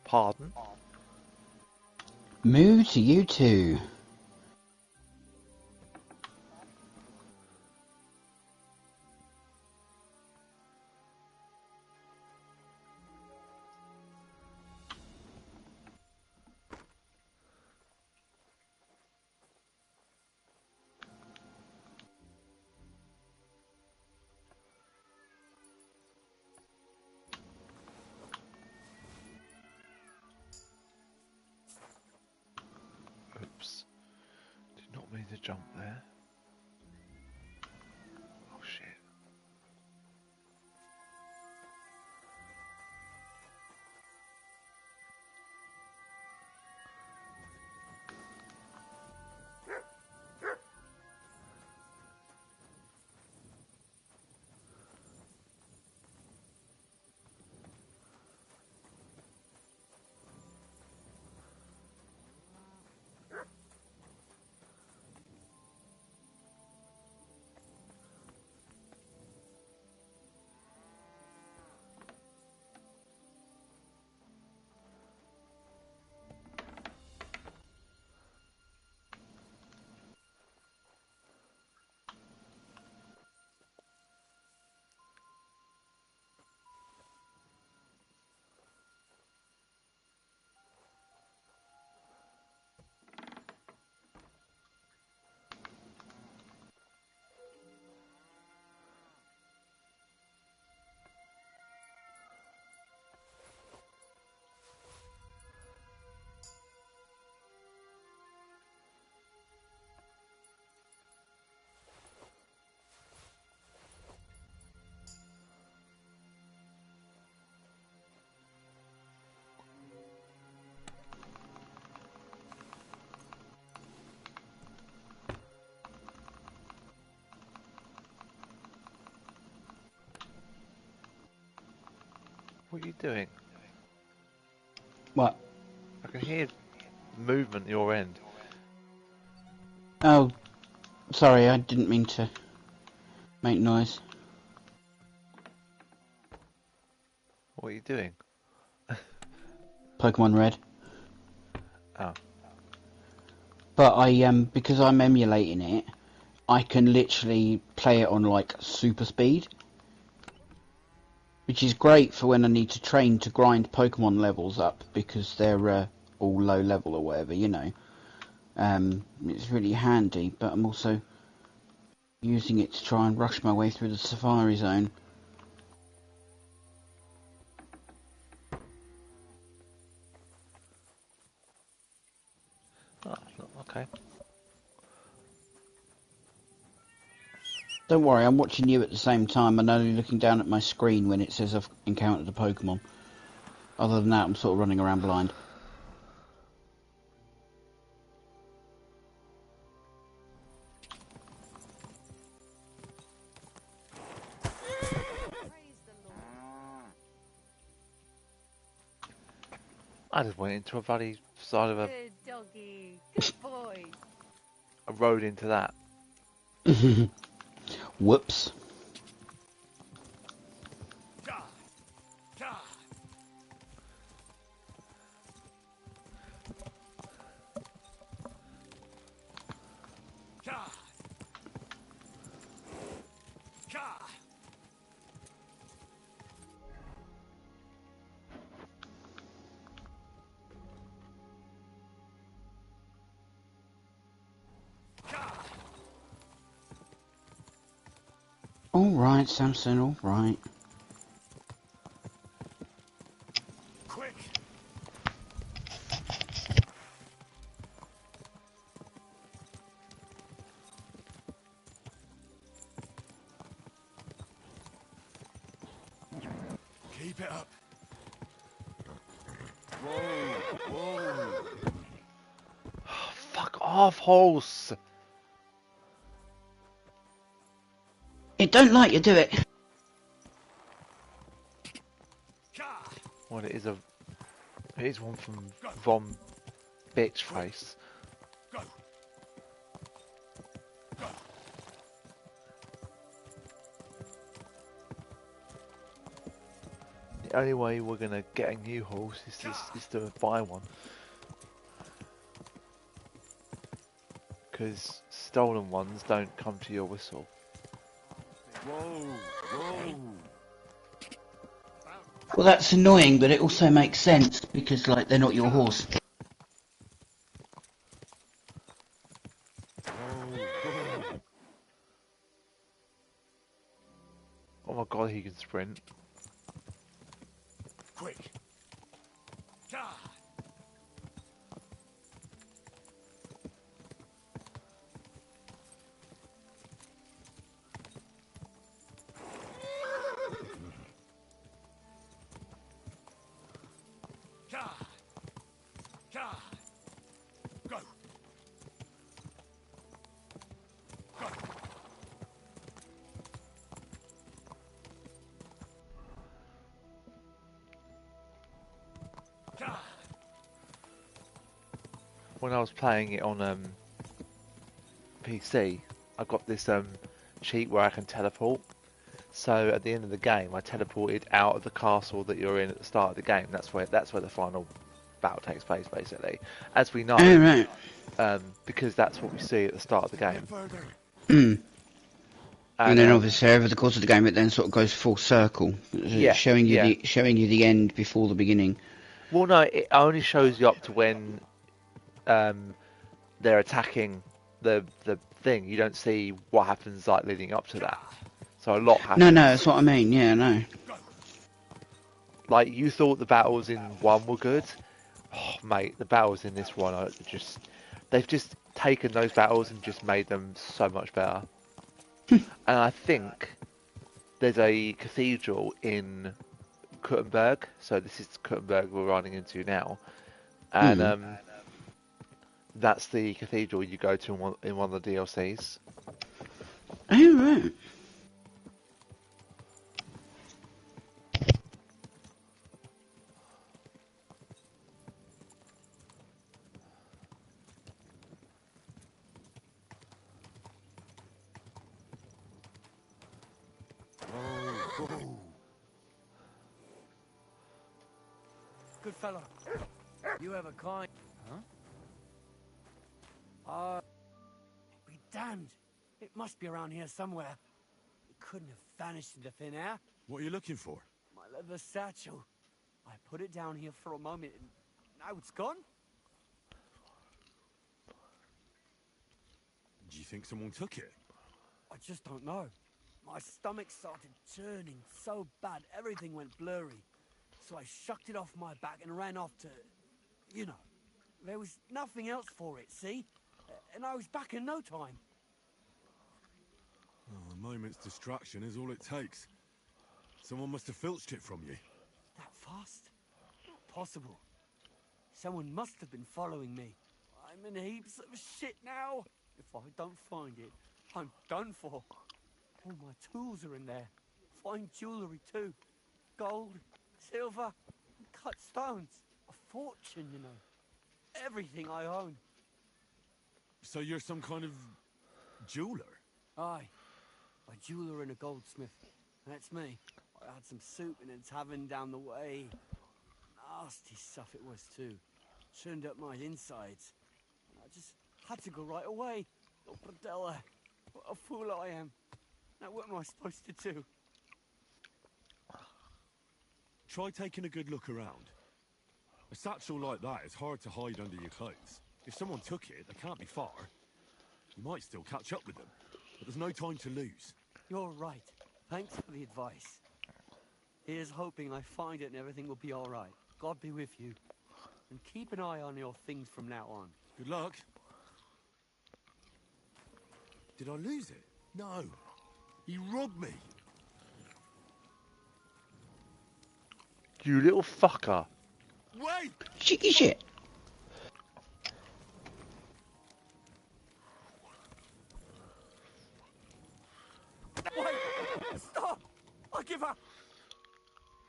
Pardon? Moo to you too. Oops. Did not mean to jump there. Oh shit. What are you doing? What? I can hear movement at your end. Oh, sorry, I didn't mean to make noise. What are you doing? Pokemon Red. Oh. But because I'm emulating it, I can literally play it on like super speed, which is great for when I need to train to grind Pokemon levels up because they're all low level or whatever, you know. It's really handy, but I'm also using it to try and rush my way through the Safari Zone. Oh, okay. Don't worry, I'm watching you at the same time and only looking down at my screen when it says I've encountered a Pokemon. Other than that, I'm sort of running around blind. I just went into a bloody side of a Good doggy. Good boy. road into that. Whoops. Alright, Samson, alright. Quick! Keep it up. Whoa, whoa. Fuck off, horse! It don't like you, do it? Well, it is one from Von Bitchface. Go. Go. The only way we're gonna get a new horse is to buy one. Because stolen ones don't come to your whistle. Whoa, whoa. Well, that's annoying, but it also makes sense because, like, they're not your horse. Oh my god, he can sprint. Quick. God. God. God. Go. Go. God. When I was playing it on PC, I got this cheat where I can teleport. So at the end of the game, I teleported out of the castle that you're in at the start of the game. That's where the final battle takes place, basically. As we know, Oh, right. because that's what we see at the start of the game. Mm. And then And obviously over the course of the game, it then sort of goes full circle, yeah, showing you yeah. the end before the beginning. Well, no, it only shows you up to when they're attacking the thing. You don't see what happens like leading up to that. So a lot happens. No, that's what I mean. Yeah, no. Like, you thought the battles in 1 were good. Oh, mate, the battles in this one are just... They've just taken those battles and just made them so much better. And I think there's a cathedral in Kuttenberg. So this is Kuttenberg we're running into now. And that's the cathedral you go to in one of the DLCs. Oh, right. Good fellow. You have a kind... Huh? Be damned. It must be around here somewhere. It couldn't have vanished into thin air. What are you looking for? My leather satchel. I put it down here for a moment and now it's gone? Do you think someone took it? I just don't know. My stomach started churning so bad, everything went blurry. So I shucked it off my back and ran off to... You know. There was nothing else for it, see? And I was back in no time. Oh, a moment's distraction is all it takes. Someone must have filched it from you. That fast? Not possible. Someone must have been following me. I'm in heaps of shit now. If I don't find it, I'm done for. All my tools are in there. Fine jewellery too. Gold, silver, and cut stones. A fortune, you know. Everything I own. So you're some kind of jeweler? Aye. A jeweler and a goldsmith. That's me. I had some soup in a tavern down the way. Nasty stuff it was too. Churned up my insides. I just had to go right away. Oh, Bradella. What a fool I am. Now what am I supposed to do? Try taking a good look around. A satchel like that is hard to hide under your clothes. If someone took it, they can't be far. You might still catch up with them, but there's no time to lose. You're right. Thanks for the advice. Here's hoping I find it and everything will be all right. God be with you. And keep an eye on your things from now on. Good luck. Did I lose it? No. He robbed me. You little fucker. Wait! Cheeky shit. Wait! Stop! I give up!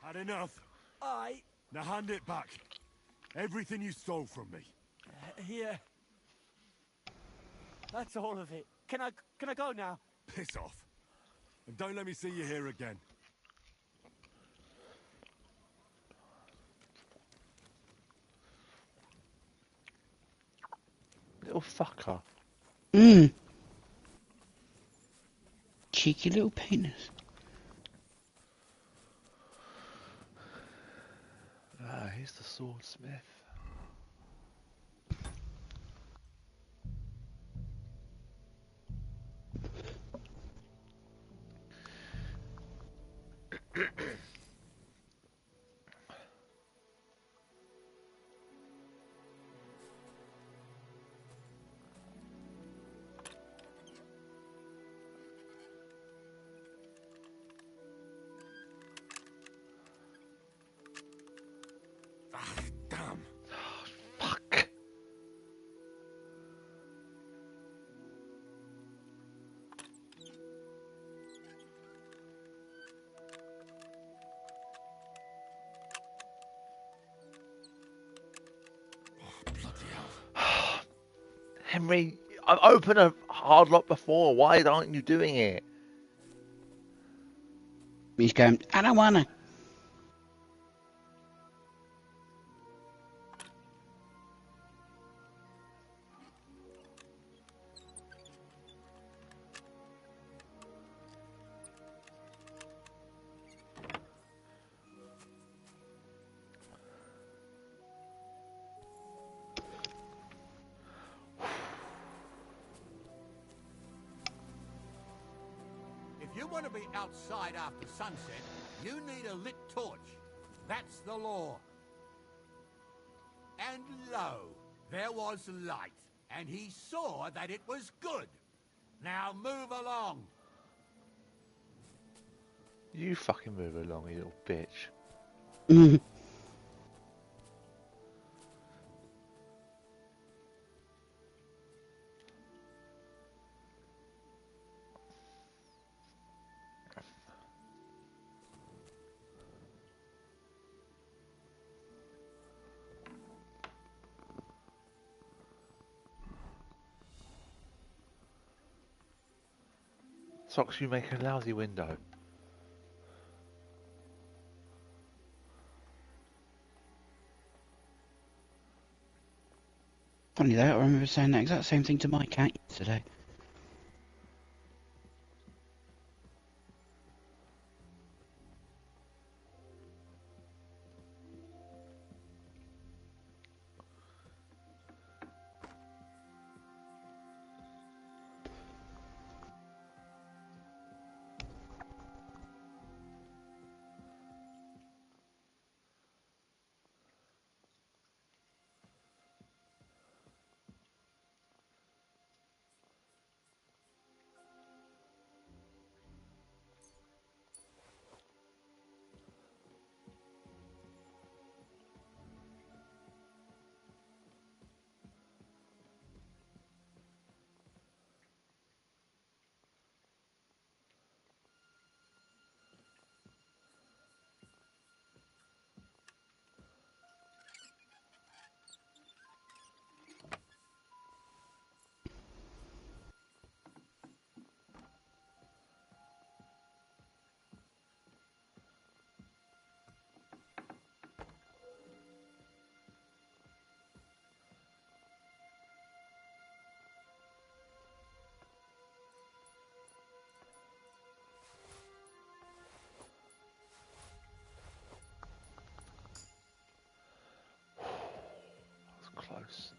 Had enough. Now hand it back. Everything you stole from me. Here. That's all of it. Can I go now? Piss off. And don't let me see you here again. Little fucker. Mmm. Cheeky little penis. Ah, he's the swordsmith. Ah, damn. Fuck. Bloody hell. Henry, I've opened a hard lock before. Why aren't you doing it? He's going, I don't wanna. If you want to be outside after sunset, you need a lit torch. That's the law. And lo, there was light, and he saw that it was good. Now move along. You fucking move along, you little bitch. Socks, you make a lousy window. Funny that, I remember saying that exact same thing to my cat yesterday. That's close.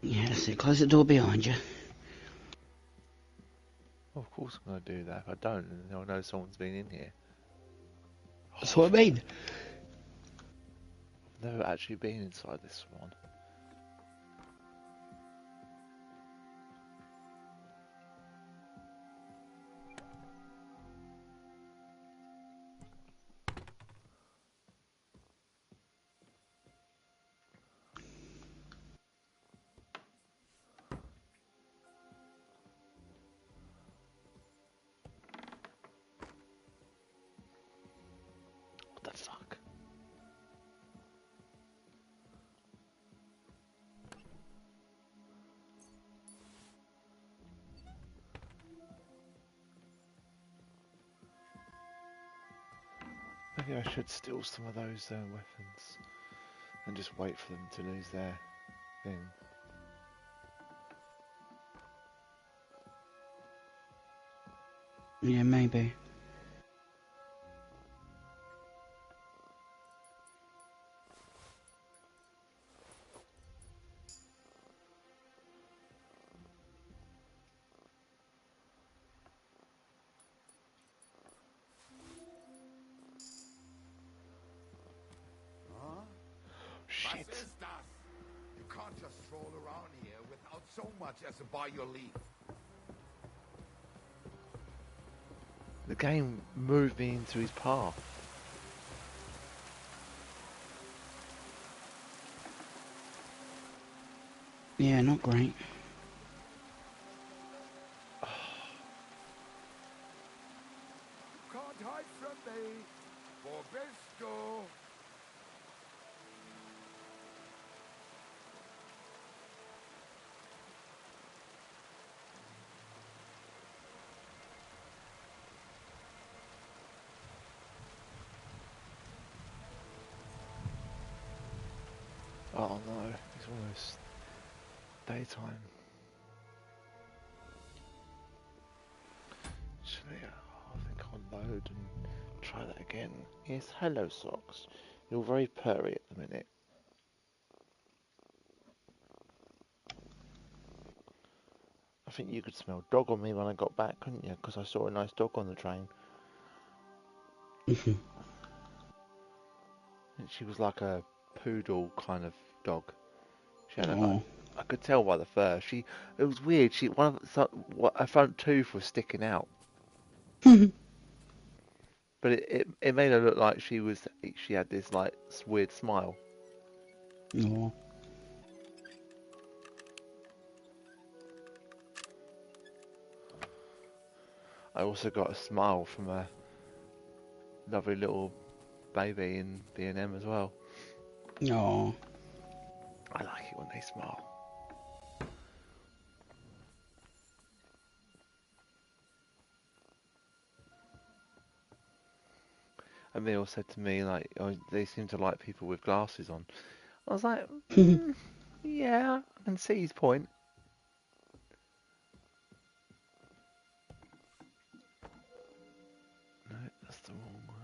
Yeah, that's it. Close the door behind you. Well, of course I'm going to do that. If I don't, then they'll know someone's been in here. That's what I mean. I've never actually been inside this one. Maybe I should steal some of those weapons and just wait for them to lose their thing. Yeah, maybe. Was ist das? You can't just stroll around here without so much as a by your leave. The game moved me into his path. Yeah, not great. Can't hide from me. For Bisco. Oh no, it's almost daytime. Actually, I think I'll load and try that again. Yes, hello Socks. You're very purry at the minute. I think you could smell dog on me when I got back, couldn't you? Because I saw a nice dog on the train. And she was like a poodle kind of dog. She had I could tell by the fur. It was weird. Her front tooth was sticking out. But it made her look like she had this like weird smile. Oh. I also got a smile from a lovely little baby in B&M as well. Oh. I like it when they smile. Emil said to me, like, oh, they seem to like people with glasses on. I was like, yeah, I can see his point. No, that's the wrong one.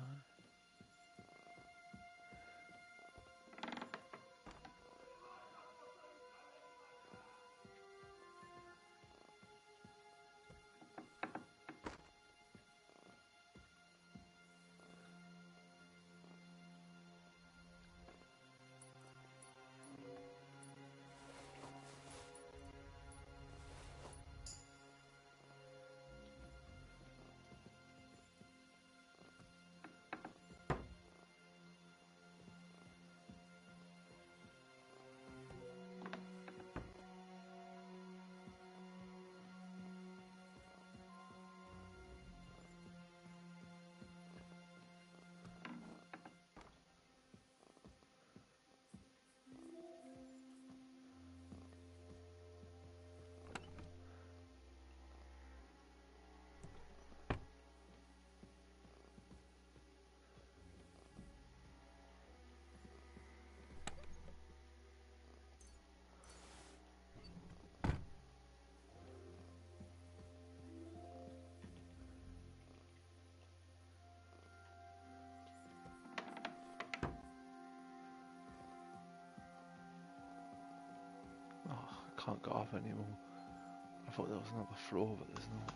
Oh, I can't go up anymore. I thought there was another floor, but there's not.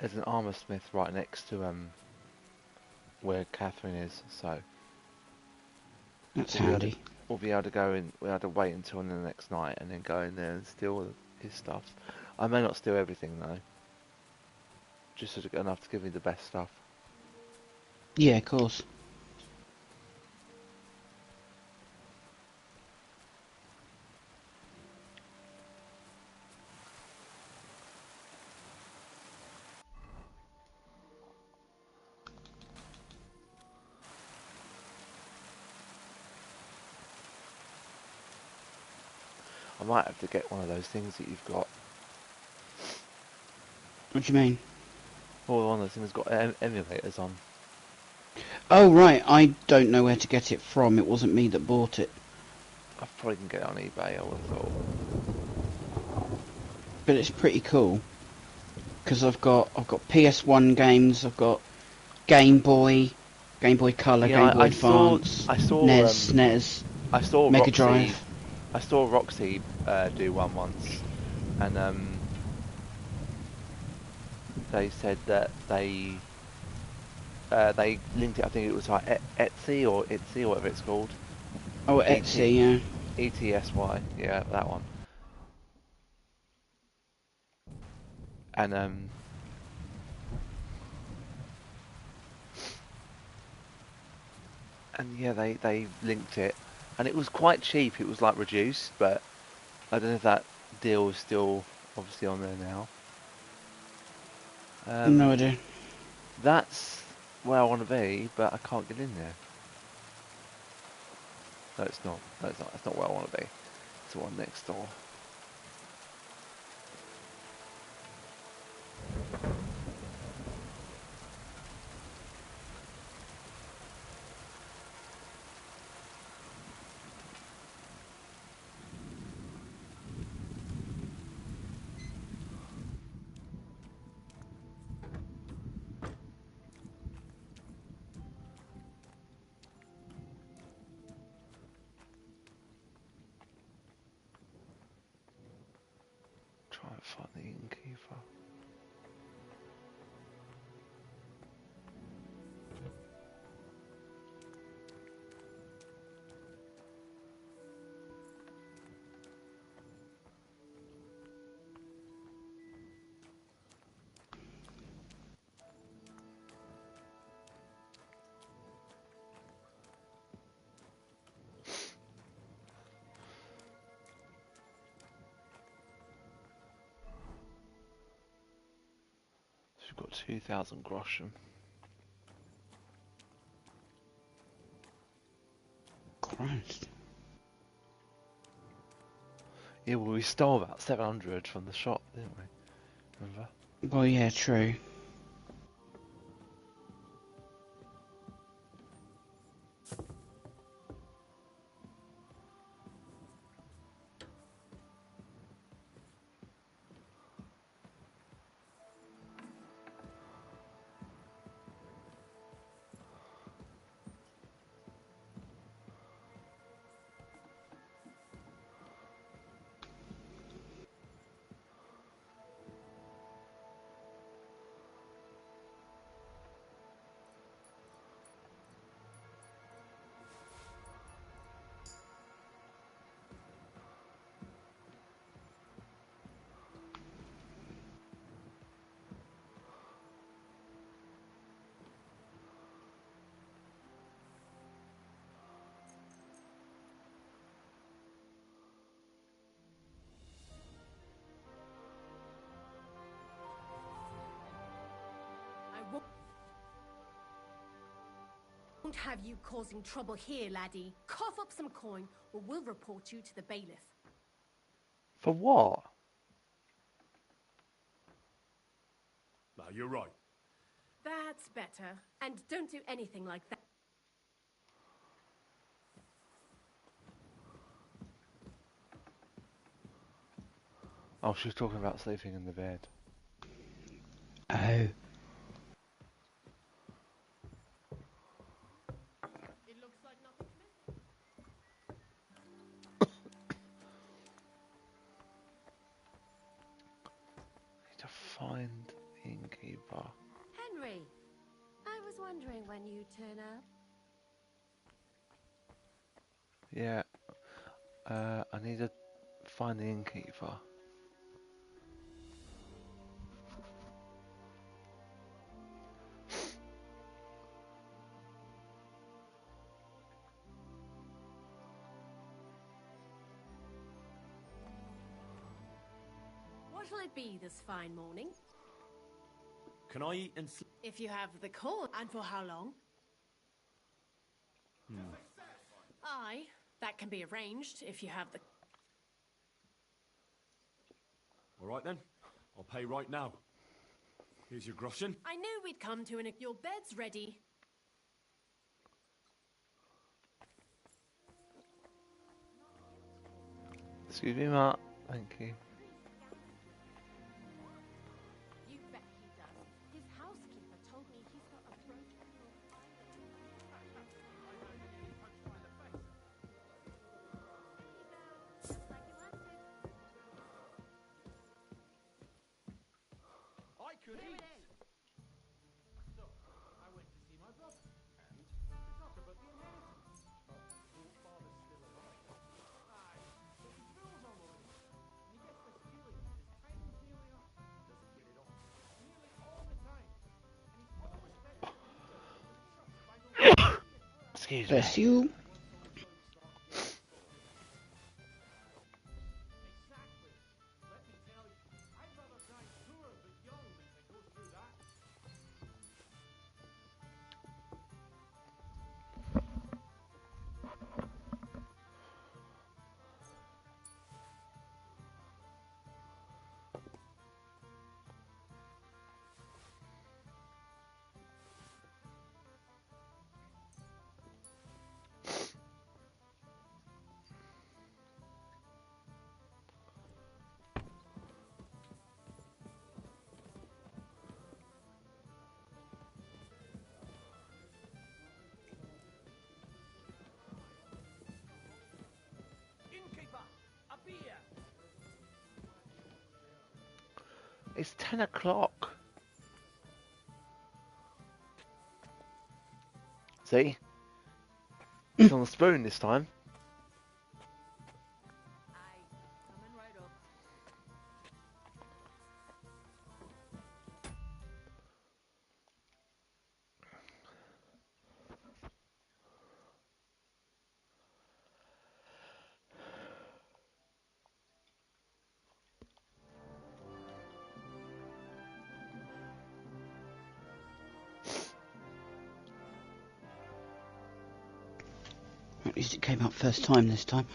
there's an armor smith right next to where Catherine is, so That's we'll be able to, handy. we'll be able to go in. We'll have to wait until the next night and then go in there and steal his stuff. I may not steal everything though, just enough to give me the best stuff. Yeah, of course. I might have to get one of those things that you've got. What do you mean? Oh, one of those things that's got emulators on. Oh, right. I don't know where to get it from. It wasn't me that bought it. I probably can get it on eBay, I would have thought. But it's pretty cool. Because I've got PS1 games, I've got Game Boy Color, Yeah, Game Boy Advance, I saw NES, SNES, I saw Mega Roxy. Drive. I saw Roxy do one once, and they said that they linked it. I think it was like Etsy or Etsy or whatever it's called. Oh, Etsy, yeah. ETSY, yeah, that one. And yeah, they linked it, and it was quite cheap. It was like reduced, but I don't know if that deal is still obviously on there now. No idea. That's where I want to be, but I can't get in there. No, it's not. No, it's not. That's not where I want to be. It's the one next door. Try and find the innkeeper. We've got 2,000 groschen. Christ. Yeah, well, we stole about 700 from the shop, didn't we? Remember? Well, yeah, true. Won't have you causing trouble here, laddie. Cough up some coin, or we'll report you to the bailiff. For what? No, you're right. That's better. And don't do anything like that. Oh, she was talking about sleeping in the bed. Oh. It looks like nothing's missing. Need to find the innkeeper. wondering when you turn up? Yeah. I need to find the innkeeper. What'll it be this fine morning? Can I eat and sleep? If you have the corn, and for how long? Aye, that can be arranged if you have the... All right then, I'll pay right now. Here's your groschen. I knew we'd come to an... Your bed's ready. Excuse me, Mark. Thank you. You bet he does. His housekeeper told me he's got a broken... I could eat. So, I went to see my brother, and to talk about the inheritance. But your father's still alive. Aye, but he drills on the list, and he gets the feeling that his time is nearly up. Doesn't get it off. Nearly all the time. And he's always better than he does when it's shot by the way. Excuse Bless me. you. Exactly. Let me tell you, I'd rather die poor but young than to go through that. Innkeeper, a beer. It's 10 o'clock. See? It's on the spoon this time. Aye, coming right up. At least it came up first time this time.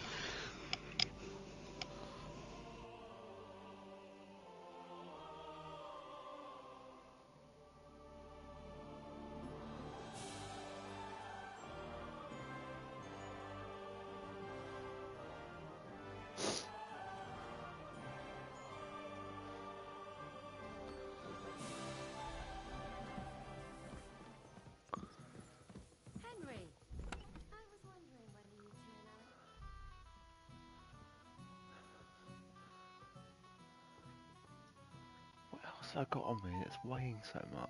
Henry, I was wondering when you turn up. What else have I got on me that's weighing so much?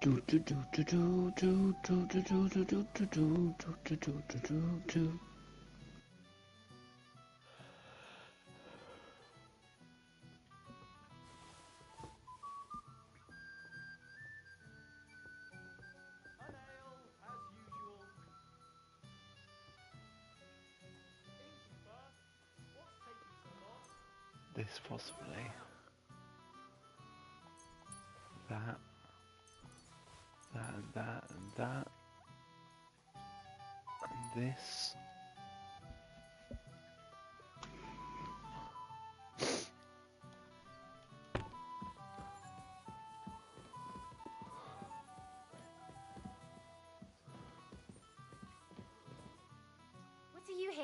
Do do do do do do do do do do do do do do do do do. An ale, as usual. Innkeeper, what's taking so long? This possibly. That. That and that and that. And this.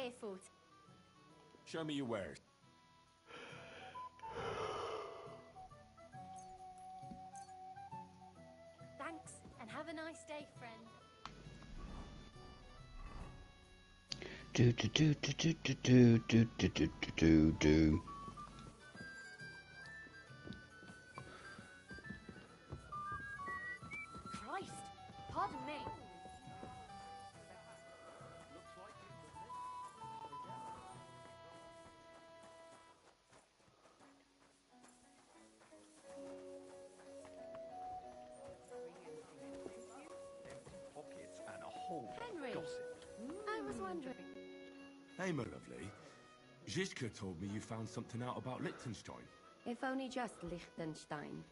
barefoot. Show me your wares. Thanks, and have a nice day, friend. Do do do do do do do do do do do do. Christ, pardon me. Pockets and a whole lot Henry, of gossip. I was wondering. Hey, my lovely. Zizka told me you found something out about Liechtenstein. If only just Liechtenstein.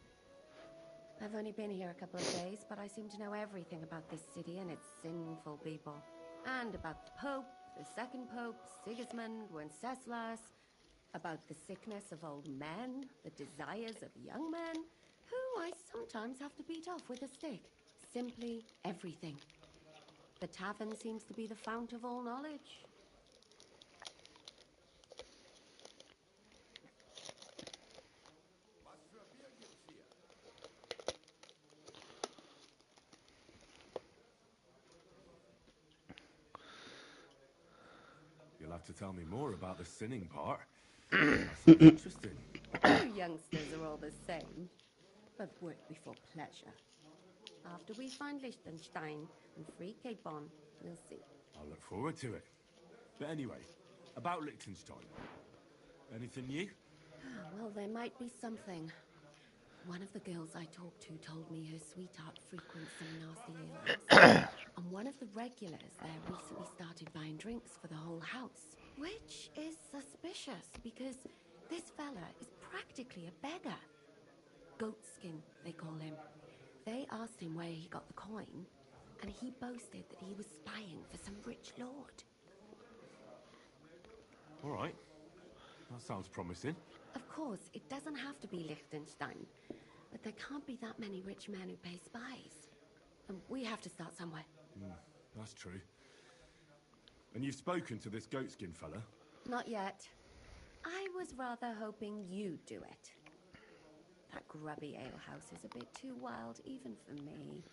I've only been here a couple of days, but I seem to know everything about this city and its sinful people. And about the Pope, the second Pope, Sigismund, Wenceslas, about the sickness of old men, the desires of young men, who I sometimes have to beat off with a stick. Simply everything. The tavern seems to be the fount of all knowledge. You'll have to tell me more about the sinning part. That sounds interesting. You youngsters are all the same, but work before pleasure. After we find Liechtenstein and free Cape Bon, we'll see. I'll look forward to it. But anyway, about Liechtenstein. Anything new? Well, there might be something. One of the girls I talked to told me her sweetheart frequents some nasty alehouse. And one of the regulars there recently started buying drinks for the whole house. Which is suspicious, because this fella is practically a beggar. Goatskin, they call him. They asked him where he got the coin, and he boasted that he was spying for some rich lord. All right. That sounds promising. Of course, it doesn't have to be Liechtenstein, but there can't be that many rich men who pay spies. And we have to start somewhere. That's true. And you've spoken to this goatskin fella? Not yet. I was rather hoping you'd do it. That grubby alehouse is a bit too wild, even for me.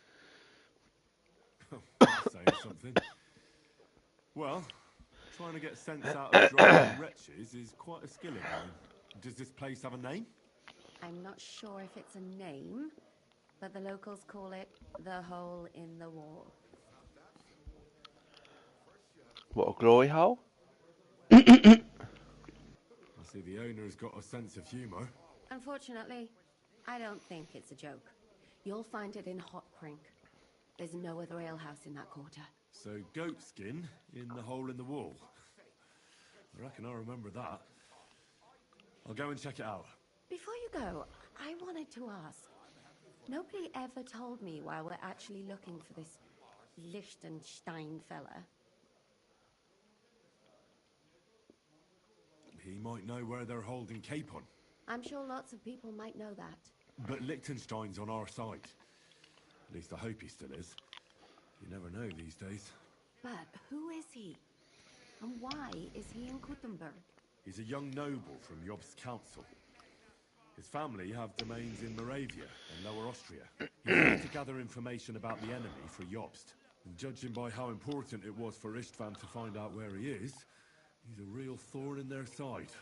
Saying something. Well, trying to get sense out of drunken wretches is quite a skill of mine. Does this place have a name? I'm not sure if it's a name, but the locals call it the Hole in the Wall. What, a glory hole? I see the owner's got a sense of humour. Unfortunately, I don't think it's a joke. You'll find it in Hot Crink. There's no other alehouse in that quarter. So goatskin in the hole in the wall. I reckon I'll remember that. I'll go and check it out. Before you go, I wanted to ask. Nobody ever told me why we're actually looking for this Liechtenstein fella. He might know where they're holding Capon. I'm sure lots of people might know that. But Liechtenstein's on our side. At least I hope he still is. You never know these days. But who is he? And why is he in Kuttenberg? He's a young noble from Jobst's council. His family have domains in Moravia and Lower Austria. He's here to gather information about the enemy for Jobst. And judging by how important it was for Istvan to find out where he is, he's a real thorn in their side.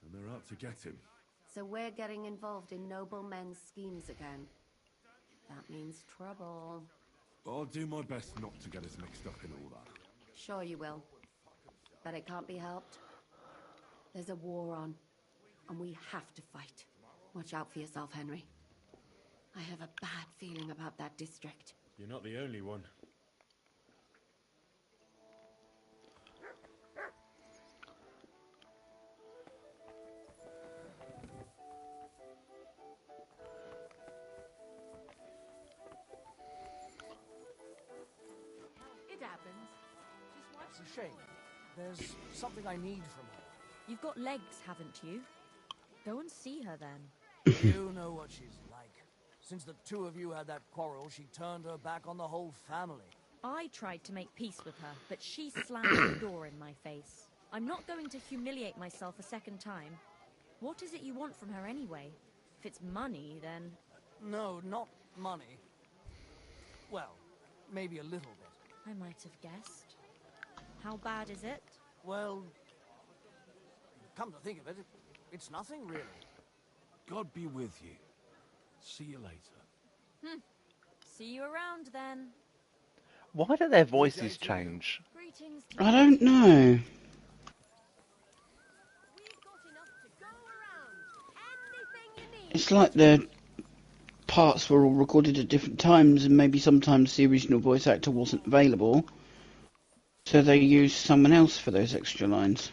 And they're out to get him. So we're getting involved in noble men's schemes again. That means trouble. I'll do my best not to get us mixed up in all that. Sure you will. But it can't be helped. There's a war on, and we have to fight. Watch out for yourself, Henry. I have a bad feeling about that district. You're not the only one. It happens. It's a shame. There's something I need from her. You've got legs, haven't you? Go and see her then. You know what she's like. Since the two of you had that quarrel, she turned her back on the whole family. I tried to make peace with her, but she slammed the door in my face. I'm not going to humiliate myself a second time. What is it you want from her anyway? If it's money, then... No, not money. Well, maybe a little bit. I might have guessed. How bad is it? Well, come to think of it, it's nothing really. God be with you. See you later. See you around then. Why do their voices change? Greetings. I don't know. It's like the parts were all recorded at different times, and maybe sometimes the original voice actor wasn't available, so they used someone else for those extra lines.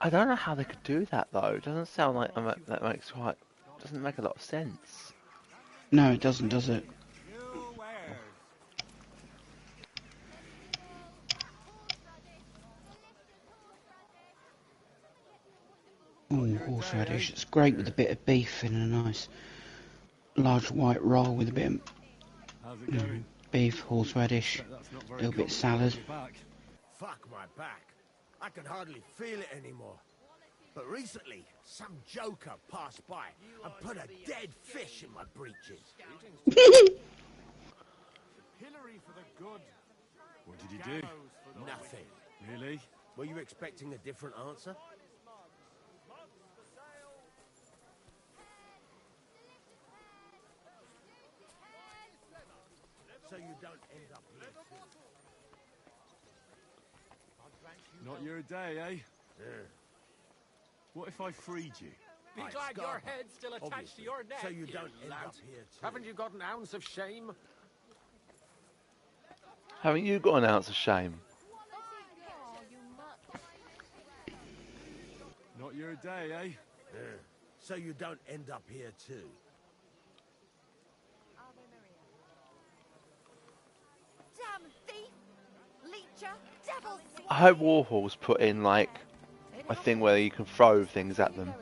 I don't know how they could do that though. It doesn't sound like that makes quite. Doesn't make a lot of sense. No, it doesn't, does it? Oh, horseradish. It's great with a bit of beef in a nice large white roll with a bit of beef, horseradish, a little bit of salad. Fuck my back. I can hardly feel it anymore. But recently, some joker passed by and put a dead fish in my breeches. Pillory for the good. What did he do? Nothing. Really? Were you expecting a different answer? So you don't end up here. Not your day, eh? Yeah. What if I freed you? Be glad your head's still attached to your neck. So you don't end lad. up here too. Haven't you got an ounce of shame? Haven't you got an ounce of shame? Not your day, eh? Yeah. So you don't end up here too. Damn thief! Leecher! Devil's... I hope Warhol's put in like a thing where you can throw things at them.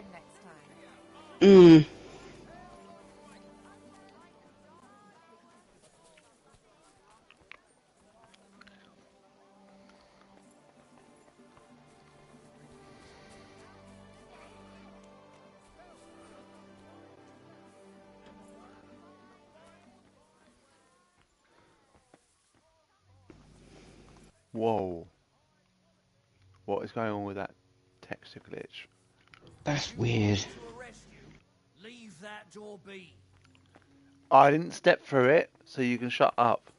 Whoa. What is going on with that texture glitch? That's weird. Leave that door be. I didn't step through it, so you can shut up.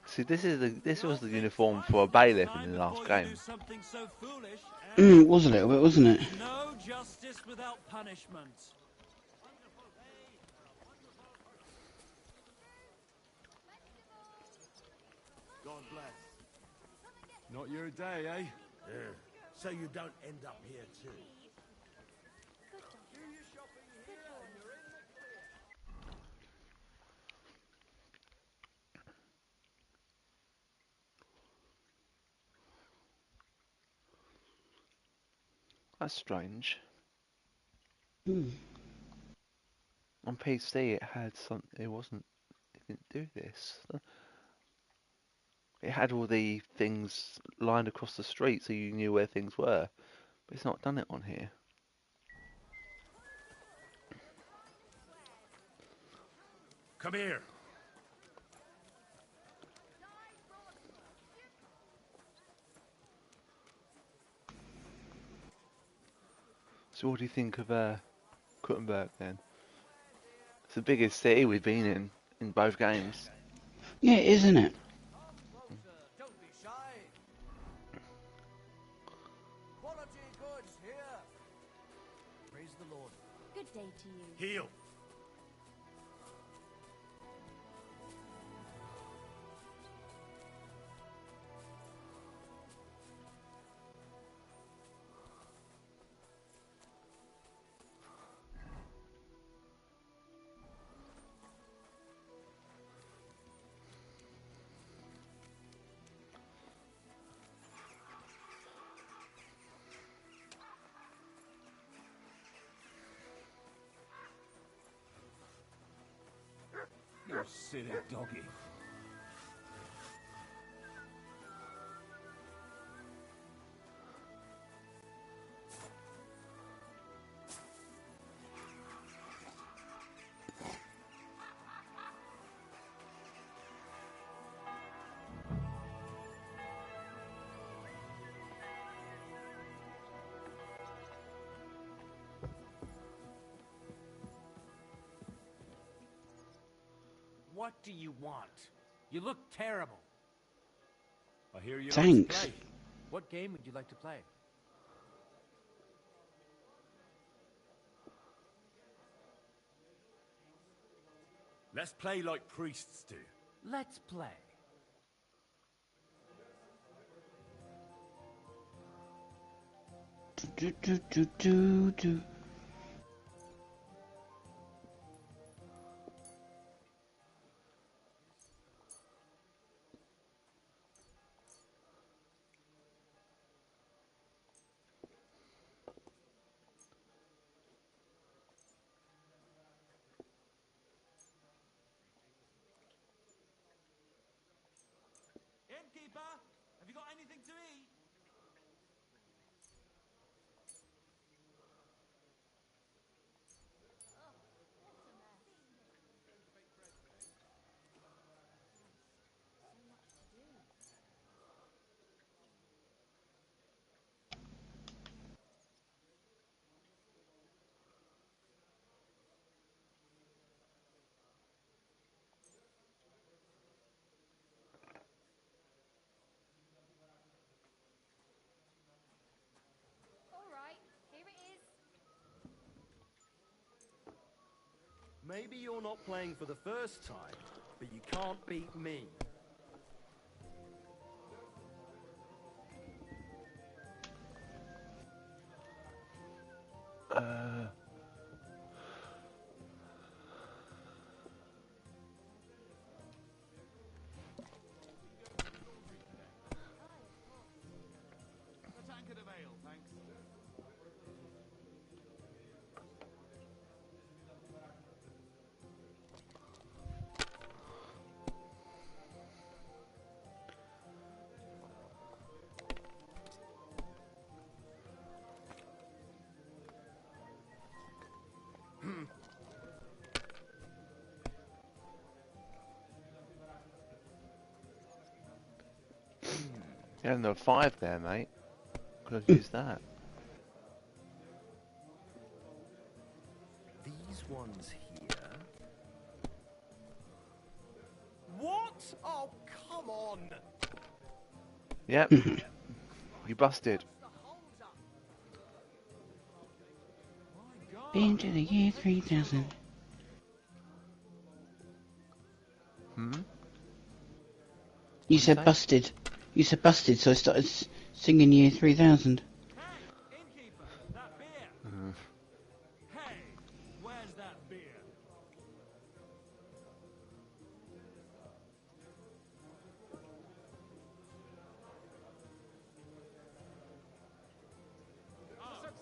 See, this was the uniform for a bailiff in the last game. It was a little bit, wasn't it? No justice without punishment. God bless. Not your day, eh? Yeah. So you don't end up here too. That's strange. Hmm. On PC, it had some. It wasn't. It didn't do this. It had all the things lined across the street, so you knew where things were. But it's not done it on here. Come here. So what do you think of Kuttenberg then? It's the biggest city we've been in both games. Yeah, isn't it? Don't be shy. Quality goods here. Praise the Lord. Good day to you. Heal. You silly doggy. What do you want? You look terrible. I hear you like to Thanks. play. What game would you like to play? Let's play like priests do. Let's play. Do, do, do, do, do. Innkeeper, have you got anything to eat? All right, here it is. Maybe you're not playing for the first time, but you can't beat me. A tankard of ale, thanks. You had another 5 there, mate. Could have used that. These ones here. What? Oh, come on! Yep. You busted. Into the year 3000. Hmm? You said busted. You said busted, so I started singing year 3000. Innkeeper, that beer. Mm. Hey, where's that beer?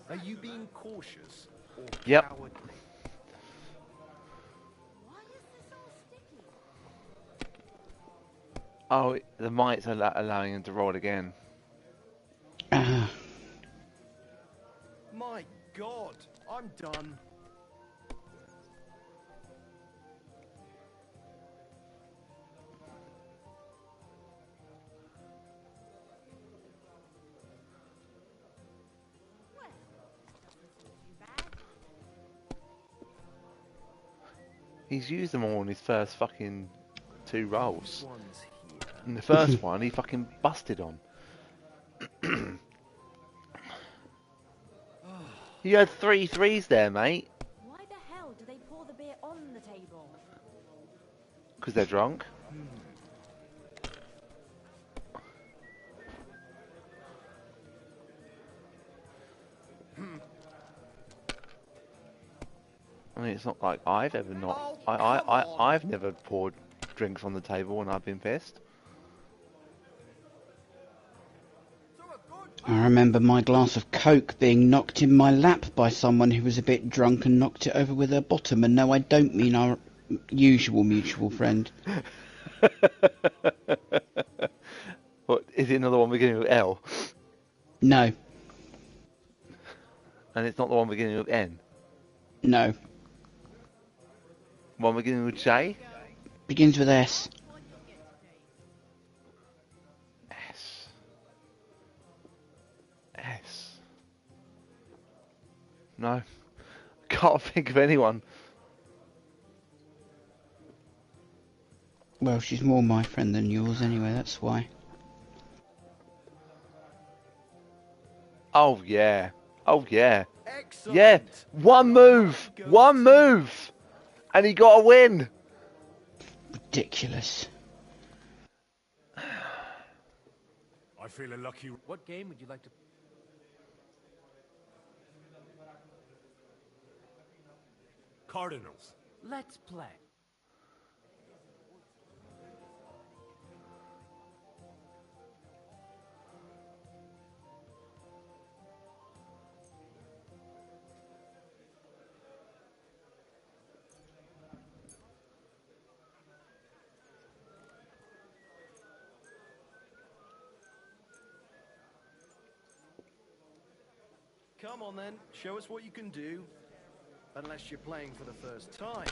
Are you being cautious or Yep. cowardly? Why is this all sticky? Oh, the mites are allowing him to roll again. My God, I'm done. He's used them all in his first fucking 2 roles. One's here. In the first one, he fucking busted on. You had 3 threes there, mate. Why the hell do they pour the beer on the table? Because they're drunk. I mean, it's not like I've ever not. I've never poured drinks on the table when I've been pissed. I remember my glass of Coke being knocked in my lap by someone who was a bit drunk and knocked it over with her bottom, and no, I don't mean our usual mutual friend. What, is it another one beginning with L? No. And it's not the one beginning with N? No. One beginning with J? Begins with S. S. S. No. Can't think of anyone. Well, she's more my friend than yours anyway, that's why. Oh, yeah. Oh, yeah. Excellent. Yeah. One move. One move. And he got a win. Ridiculous. I feel a lucky... What game would you like to... Cardinals. Let's play. Come on then, show us what you can do. Unless you're playing for the first time.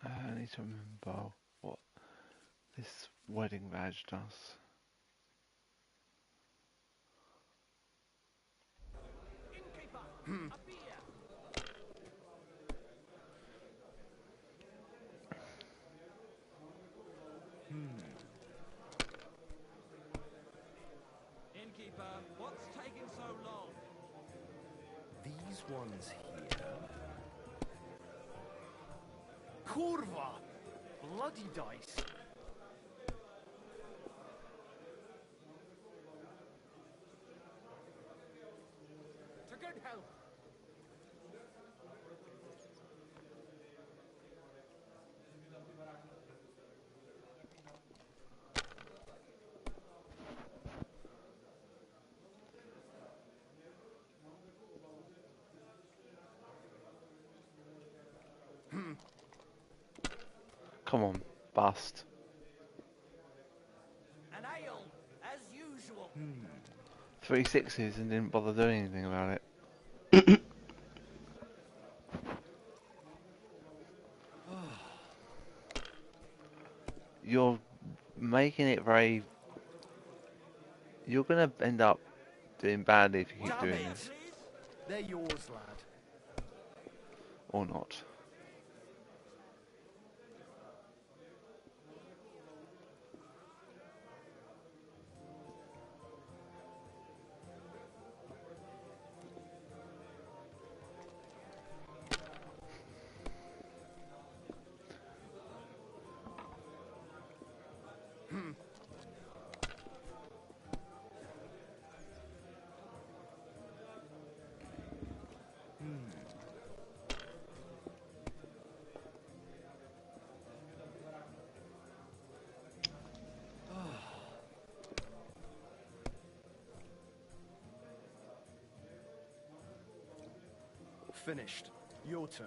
I need to remember what this wedding badge does. Innkeeper, what's taking so long? These ones here. Kurva! Bloody dice. To good health. Come on, bust. An ale, as usual. 3 sixes and didn't bother doing anything about it. You're making it very... You're going to end up doing badly if you keep doing this. They're yours, lad. Or not. Finished. Your turn.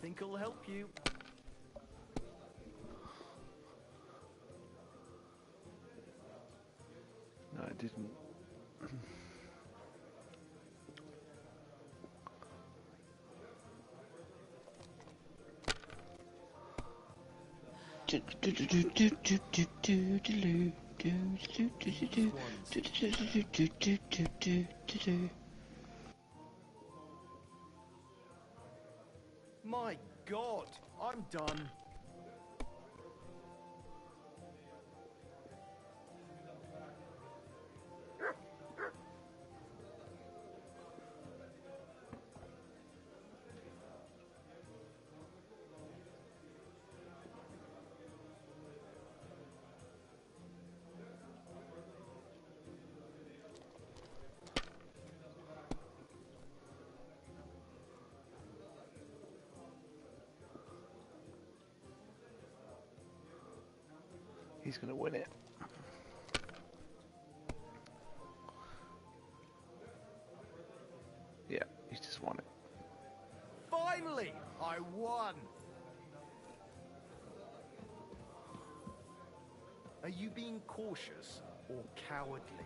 think will help you. No, it didn't. My God, I'm done. He's going to win it. Yeah, he's just won it. Finally, I won. Are you being cautious or cowardly?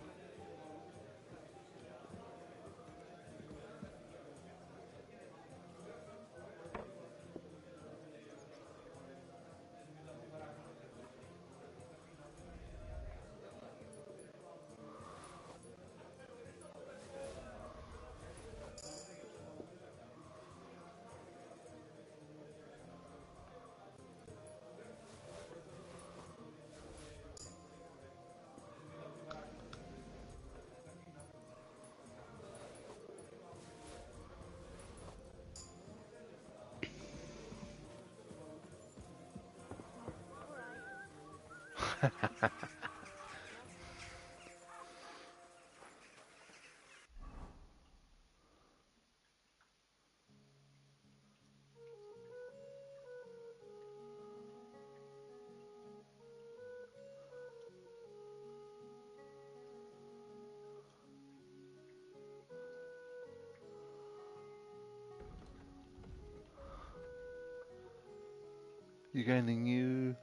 You gain a new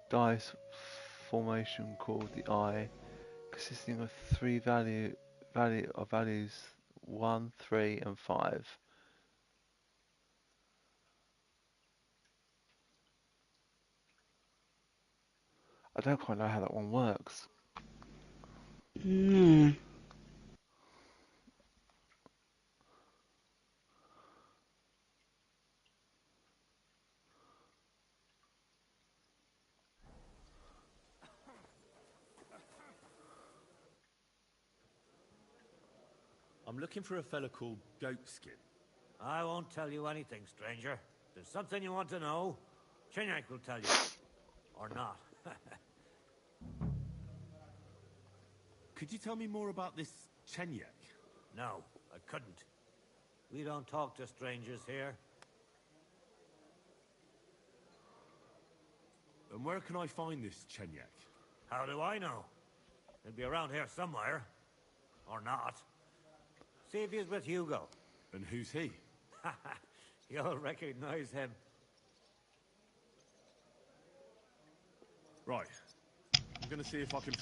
dice formation called the Eye, consisting of three values 1, 3, and 5. I don't quite know how that one works. Hmm. I'm looking for a fella called Goatskin. I won't tell you anything, stranger. If there's something you want to know, Chinyak will tell you. Or not. Could you tell me more about this Chenyak? No, I couldn't. We don't talk to strangers here. And where can I find this Chenyak? How do I know? He'll be around here somewhere. Or not. See if he's with Hugo. And who's he? You'll recognize him. Right. I'm gonna see if I can...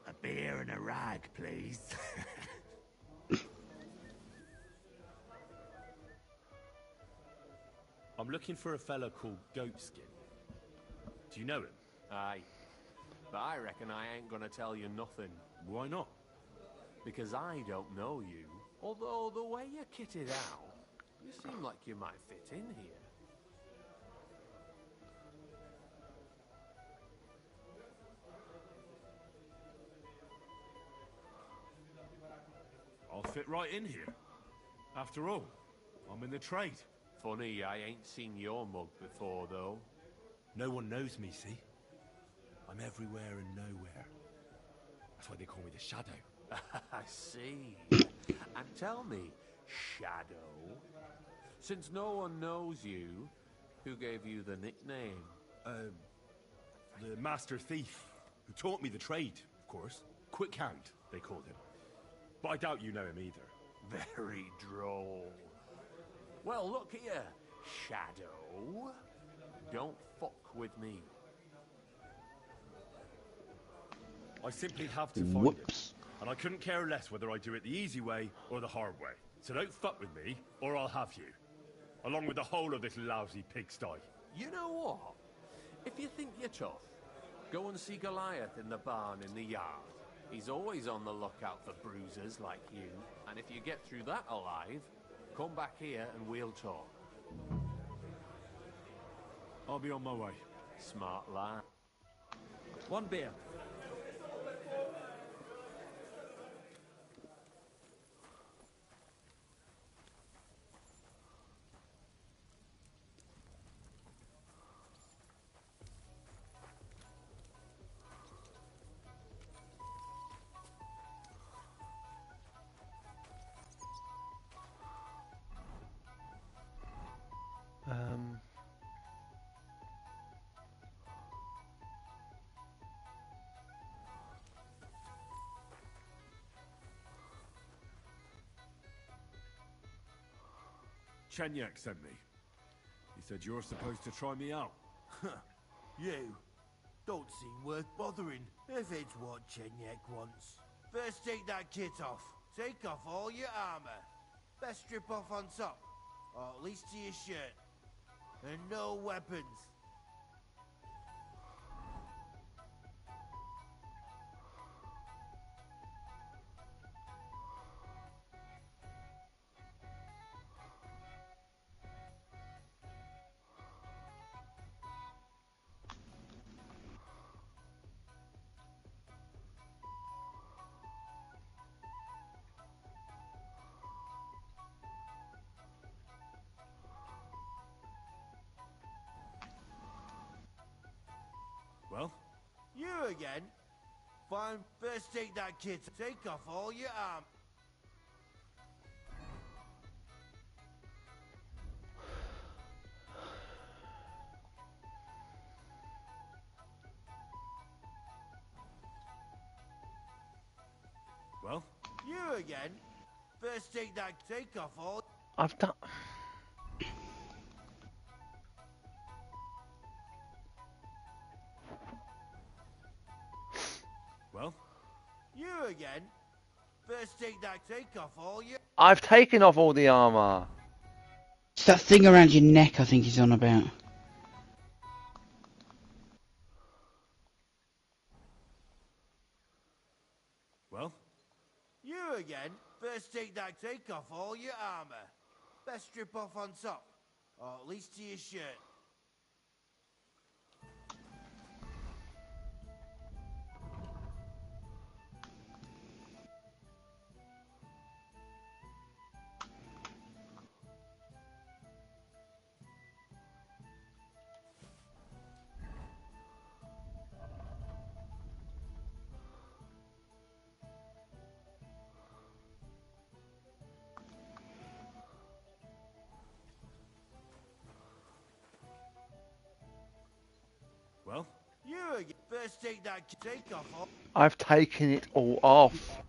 A beer and a rag, please. I'm looking for a fella called Goatskin. Do you know him? Aye. But I reckon I ain't gonna tell you nothing. Why not? Because I don't know you. Although the way you're kitted out, you seem like you might fit in here. I'll fit right in here. After all, I'm in the trade. Funny, I ain't seen your mug before, though. No one knows me, see? I'm everywhere and nowhere. That's why they call me the Shadow. I see. And tell me, Shadow? Since no one knows you, who gave you the nickname? The master thief, who taught me the trade, of course. Quick Hand, they called him. But I doubt you know him either. Very droll. Well, look here, Shadow. Don't fuck with me. I simply have to find him. And I couldn't care less whether I do it the easy way or the hard way. So don't fuck with me, or I'll have you. Along with the whole of this lousy pigsty. You know what? If you think you're tough, go and see Goliath in the barn in the yard. He's always on the lookout for bruisers like you. And if you get through that alive, come back here and we'll talk. I'll be on my way. Smart lad. One beer. Chenyak sent me. He said you're supposed to try me out. You don't seem worth bothering if it's what Chenyak wants. First take that kit off. Take off all your armor. Best strip off on top, or at least to your shirt. And no weapons. Well? You again? Fine, first take that kit. Take off all your armor. Well? You again? First take off all... I've done... Well? You again? First take off all your... I've taken off all the armor. It's that thing around your neck I think he's on about. Well? You again? First take off all your armor. Best strip off on top, or at least to your shirt. Well? You again? First take off all... I've taken it all off.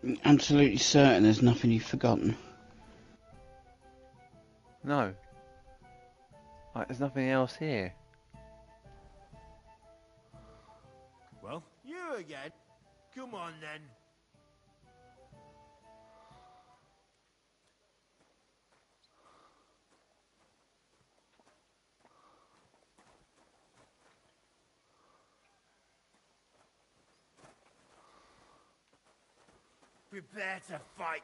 I'm absolutely certain there's nothing you've forgotten. No. Like, there's nothing else here. Well? You again? Come on then. Prepare to fight.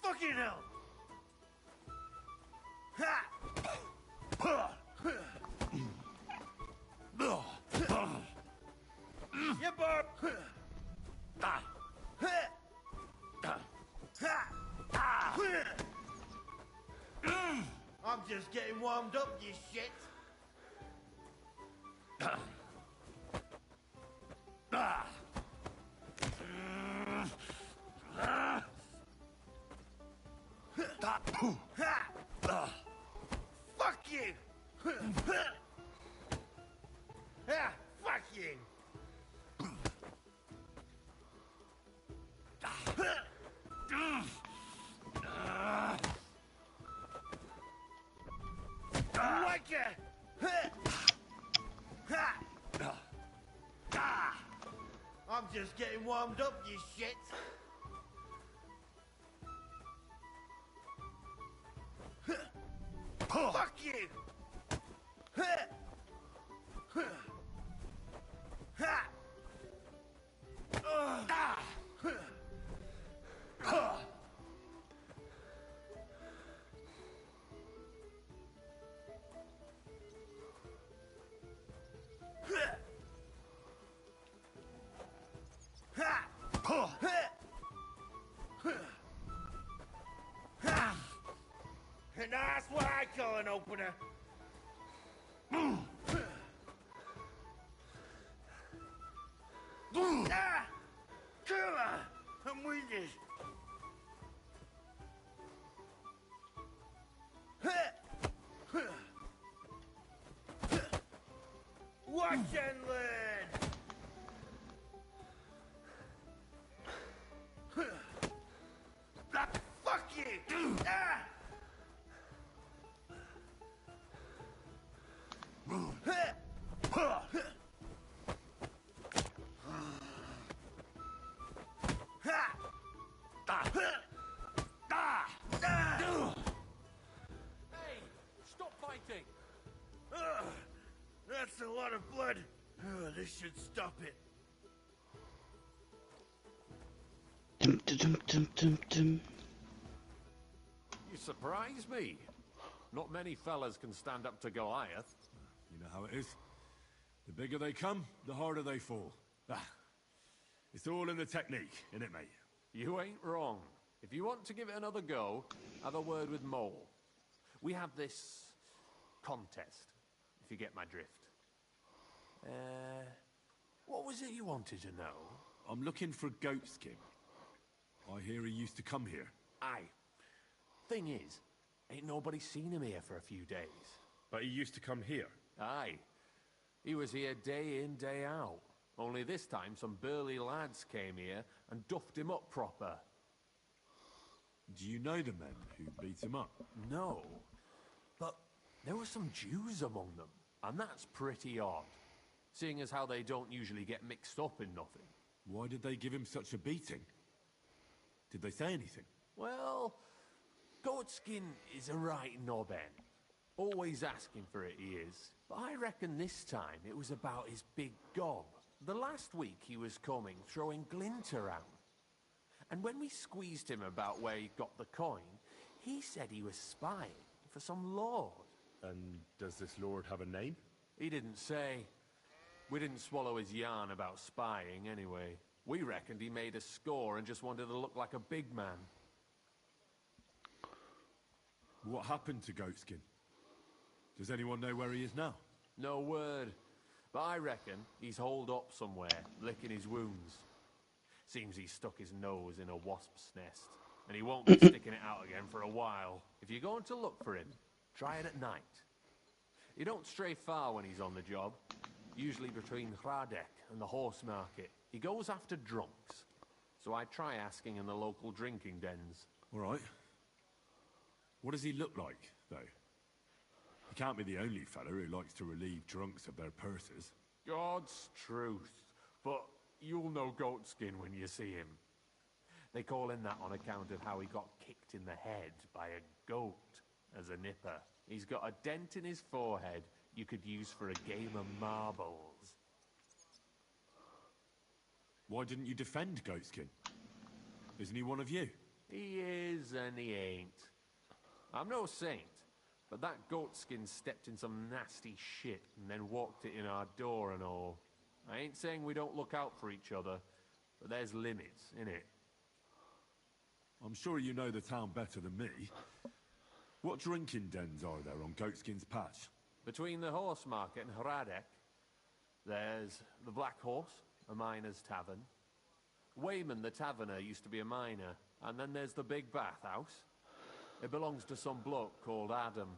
Fucking hell! Yeah, Barb. I'm just getting warmed up, you shit. Fuck you! Fuck you! Wanker! I'm just getting warmed up, you shit. Fuck you! And that's what I call an opener. Killer! I'm winded. Watch and learn! Fuck you! Hey, stop fighting! That's a lot of blood. This should stop it. Dum, dum, dum, dum, dum. You surprise me. Not many fellas can stand up to Goliath. You know how it is. The bigger they come, the harder they fall. It's all in the technique, innit, mate? You ain't wrong. If you want to give it another go, have a word with Mole. We have this contest, if you get my drift. What was it you wanted to know? I'm looking for Goatskin. I hear he used to come here. Aye. Thing is, ain't nobody seen him here for a few days. But he used to come here. Aye. He was here day in, day out. Only this time some burly lads came here and duffed him up proper. Do you know the men who beat him up? No. But there were some Jews among them, and that's pretty odd. Seeing as how they don't usually get mixed up in nothing. Why did they give him such a beating? Did they say anything? Well, Goatskin is a right knobhead. Always asking for it, he is. But I reckon this time it was about his big gob. The last week he was coming, throwing glint around. And when we squeezed him about where he got the coin, he said he was spying for some lord. And does this lord have a name? He didn't say. We didn't swallow his yarn about spying anyway. We reckoned he made a score and just wanted to look like a big man. What happened to Goatskin? Does anyone know where he is now? No word. But I reckon he's holed up somewhere, licking his wounds. Seems he's stuck his nose in a wasp's nest, and he won't be sticking it out again for a while. If you're going to look for him, try it at night. You don't stray far when he's on the job. Usually between Hradek and the horse market. He goes after drunks. So I try asking in the local drinking dens. All right. What does he look like, though? He can't be the only fella who likes to relieve drunks of their purses. God's truth. But you'll know Goatskin when you see him. They call him that on account of how he got kicked in the head by a goat as a nipper. He's got a dent in his forehead you could use for a game of marbles. Why didn't you defend Goatskin? Isn't he one of you? He is and he ain't. I'm no saint, but that Goatskin stepped in some nasty shit and then walked it in our door and all. I ain't saying we don't look out for each other, but there's limits, innit? I'm sure you know the town better than me. What drinking dens are there on Goatskin's Patch? Between the horse market and Hradek, there's the Black Horse, a miner's tavern. Wayman, the taverner, used to be a miner. And then there's the big bathhouse. It belongs to some bloke called Adam.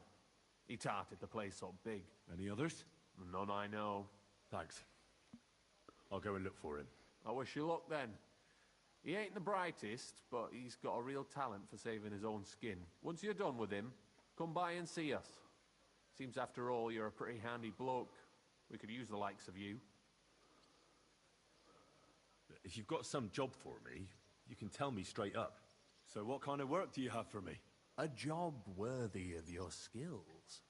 He tarted the place up big. Any others? None I know. Thanks. I'll go and look for him. I wish you luck then. He ain't the brightest, but he's got a real talent for saving his own skin. Once you're done with him, come by and see us. Seems after all you're a pretty handy bloke. We could use the likes of you. If you've got some job for me, you can tell me straight up. So what kind of work do you have for me? A job worthy of your skills.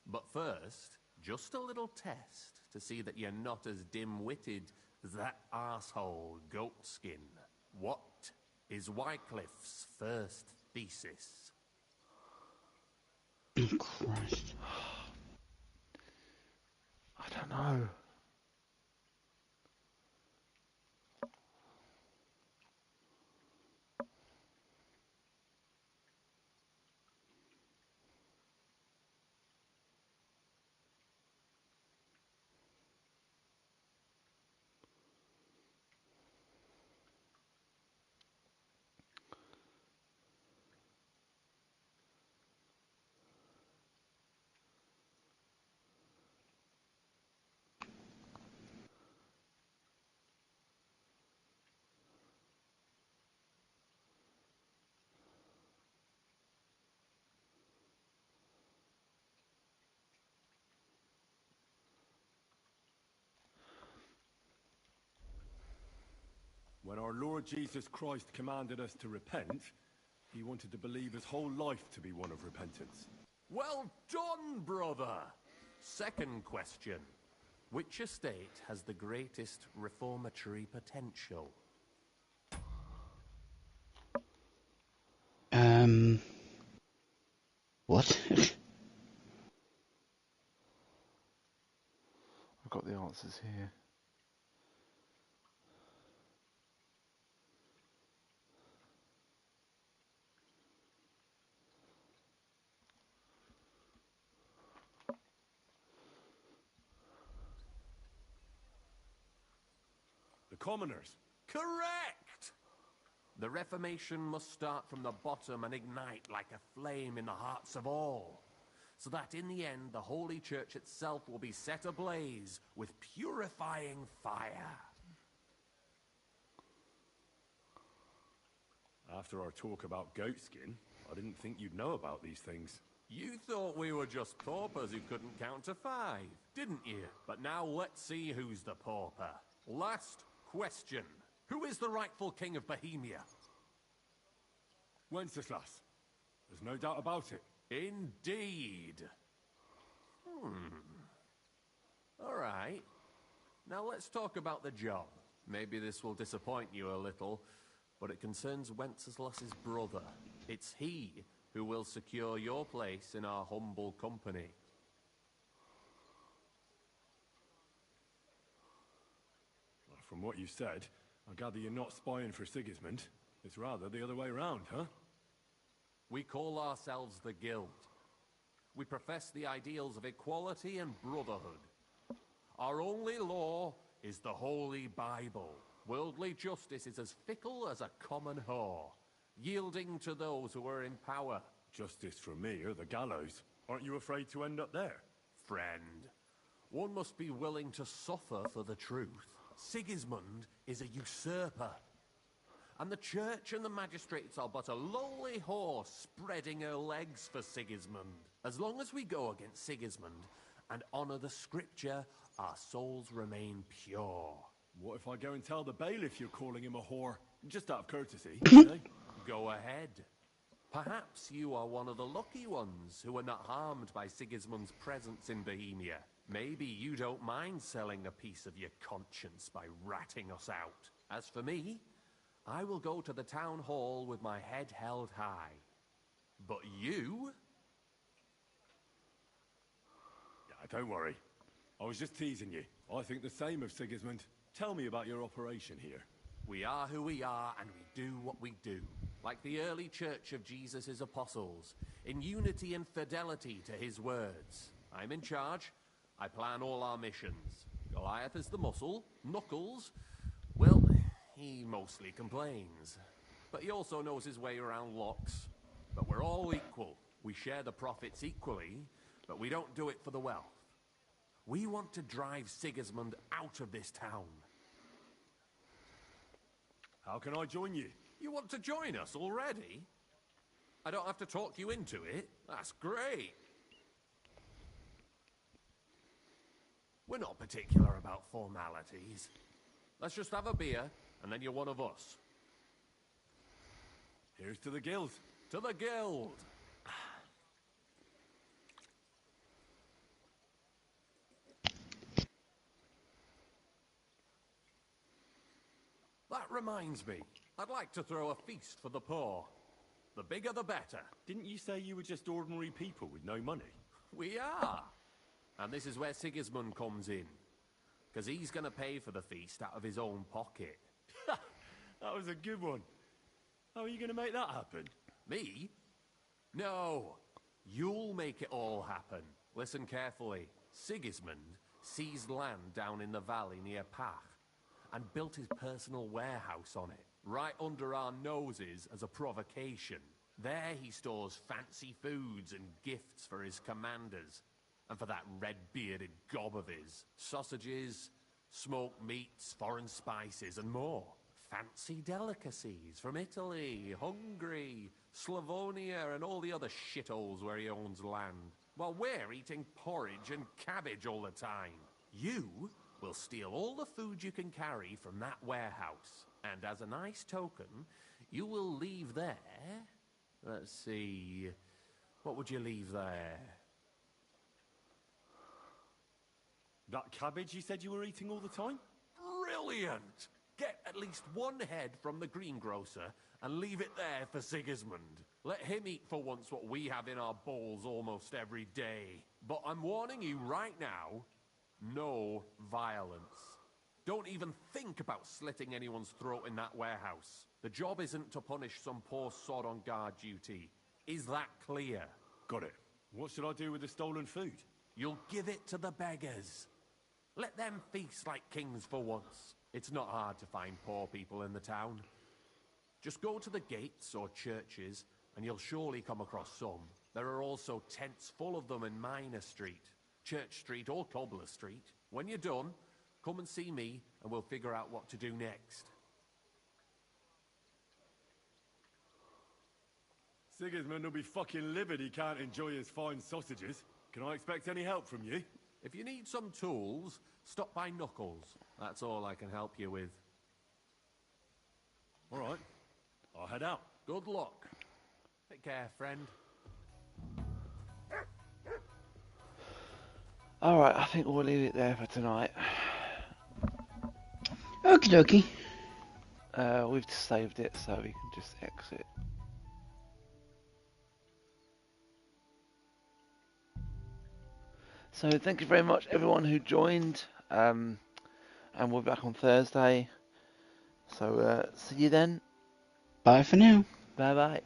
But first, just a little test to see that you're not as dim-witted as that arsehole Goatskin. What is Wycliffe's first thesis? Oh, Christ. I don't know. When our Lord Jesus Christ commanded us to repent, he wanted to believe his whole life to be one of repentance. Well done, brother! Second question. Which estate has the greatest reformatory potential? What? I've got the answers here. The commoners. Correct! The Reformation must start from the bottom and ignite like a flame in the hearts of all, so that in the end the Holy Church itself will be set ablaze with purifying fire. After our talk about Goatskin, I didn't think you'd know about these things. You thought we were just paupers who couldn't count to 5, didn't you? But now let's see who's the pauper. Last question. Who is the rightful king of Bohemia? Wenceslas. There's no doubt about it. Indeed. All right. Now let's talk about the job. Maybe this will disappoint you a little, but it concerns Wenceslas's brother. It's he who will secure your place in our humble company. From what you said, I gather you're not spying for Sigismund. It's rather the other way around, huh? We call ourselves the Guild. We profess the ideals of equality and brotherhood. Our only law is the Holy Bible. Worldly justice is as fickle as a common whore, yielding to those who are in power. Justice for me or the gallows. Aren't you afraid to end up there? Friend, one must be willing to suffer for the truth. Sigismund is a usurper, and the church and the magistrates are but a lowly horse spreading her legs for Sigismund. As long as we go against Sigismund and honor the scripture, our souls remain pure. What if I go and tell the bailiff you're calling him a whore? Just out of courtesy, Go ahead. Perhaps you are one of the lucky ones who are not harmed by Sigismund's presence in Bohemia. Maybe you don't mind selling a piece of your conscience by ratting us out. As for me, I will go to the town hall with my head held high. But you? Yeah, don't worry. I was just teasing you. I think the same of Sigismund. Tell me about your operation here. We are who we are, and we do what we do. like the early church of Jesus' apostles, in unity and fidelity to his words. I'm in charge. I plan all our missions. Goliath is the muscle. Knuckles, well, he mostly complains. But he also knows his way around locks. But we're all equal. We share the profits equally, but we don't do it for the wealth. We want to drive Sigismund out of this town. How can I join you? You want to join us already? I don't have to talk you into it. That's great. We're not particular about formalities. Let's just have a beer, and then you're one of us. Here's to the guild. To the guild! That reminds me. I'd like to throw a feast for the poor. The bigger the better. Didn't you say you were just ordinary people with no money? We are. And this is where Sigismund comes in. Because he's going to pay for the feast out of his own pocket. That was a good one. How are you going to make that happen? Me? No. You'll make it all happen. Listen carefully. Sigismund seized land down in the valley near Pach and built his personal warehouse on it, right under our noses as a provocation. There he stores fancy foods and gifts for his commanders, and for that red-bearded gob of his. Sausages, smoked meats, foreign spices, and more. Fancy delicacies from Italy, Hungary, Slavonia, and all the other shitholes where he owns land. While we're eating porridge and cabbage all the time. You will steal all the food you can carry from that warehouse. And as a nice token, you will leave there... Let's see... What would you leave there? That cabbage you said you were eating all the time? Brilliant! Get at least one head from the greengrocer and leave it there for Sigismund. Let him eat for once what we have in our bowls almost every day. But I'm warning you right now, no violence. Don't even think about slitting anyone's throat in that warehouse. The job isn't to punish some poor sod on guard duty. Is that clear? Got it. What should I do with the stolen food? You'll give it to the beggars. Let them feast like kings for once. It's not hard to find poor people in the town. Just go to the gates or churches and you'll surely come across some. There are also tents full of them in Minor Street, Church Street or Cobbler Street. When you're done, come and see me and we'll figure out what to do next. Sigismund will be fucking livid he can't enjoy his fine sausages. Can I expect any help from you? If you need some tools, stop by Knuckles. That's all I can help you with. All right. I'll head out. Good luck. Take care, friend. Alright, I think we'll leave it there for tonight. Okie dokie. We've saved it so we can just exit. So thank you very much everyone who joined, and we'll be back on Thursday. So see you then. Bye for now. Bye bye.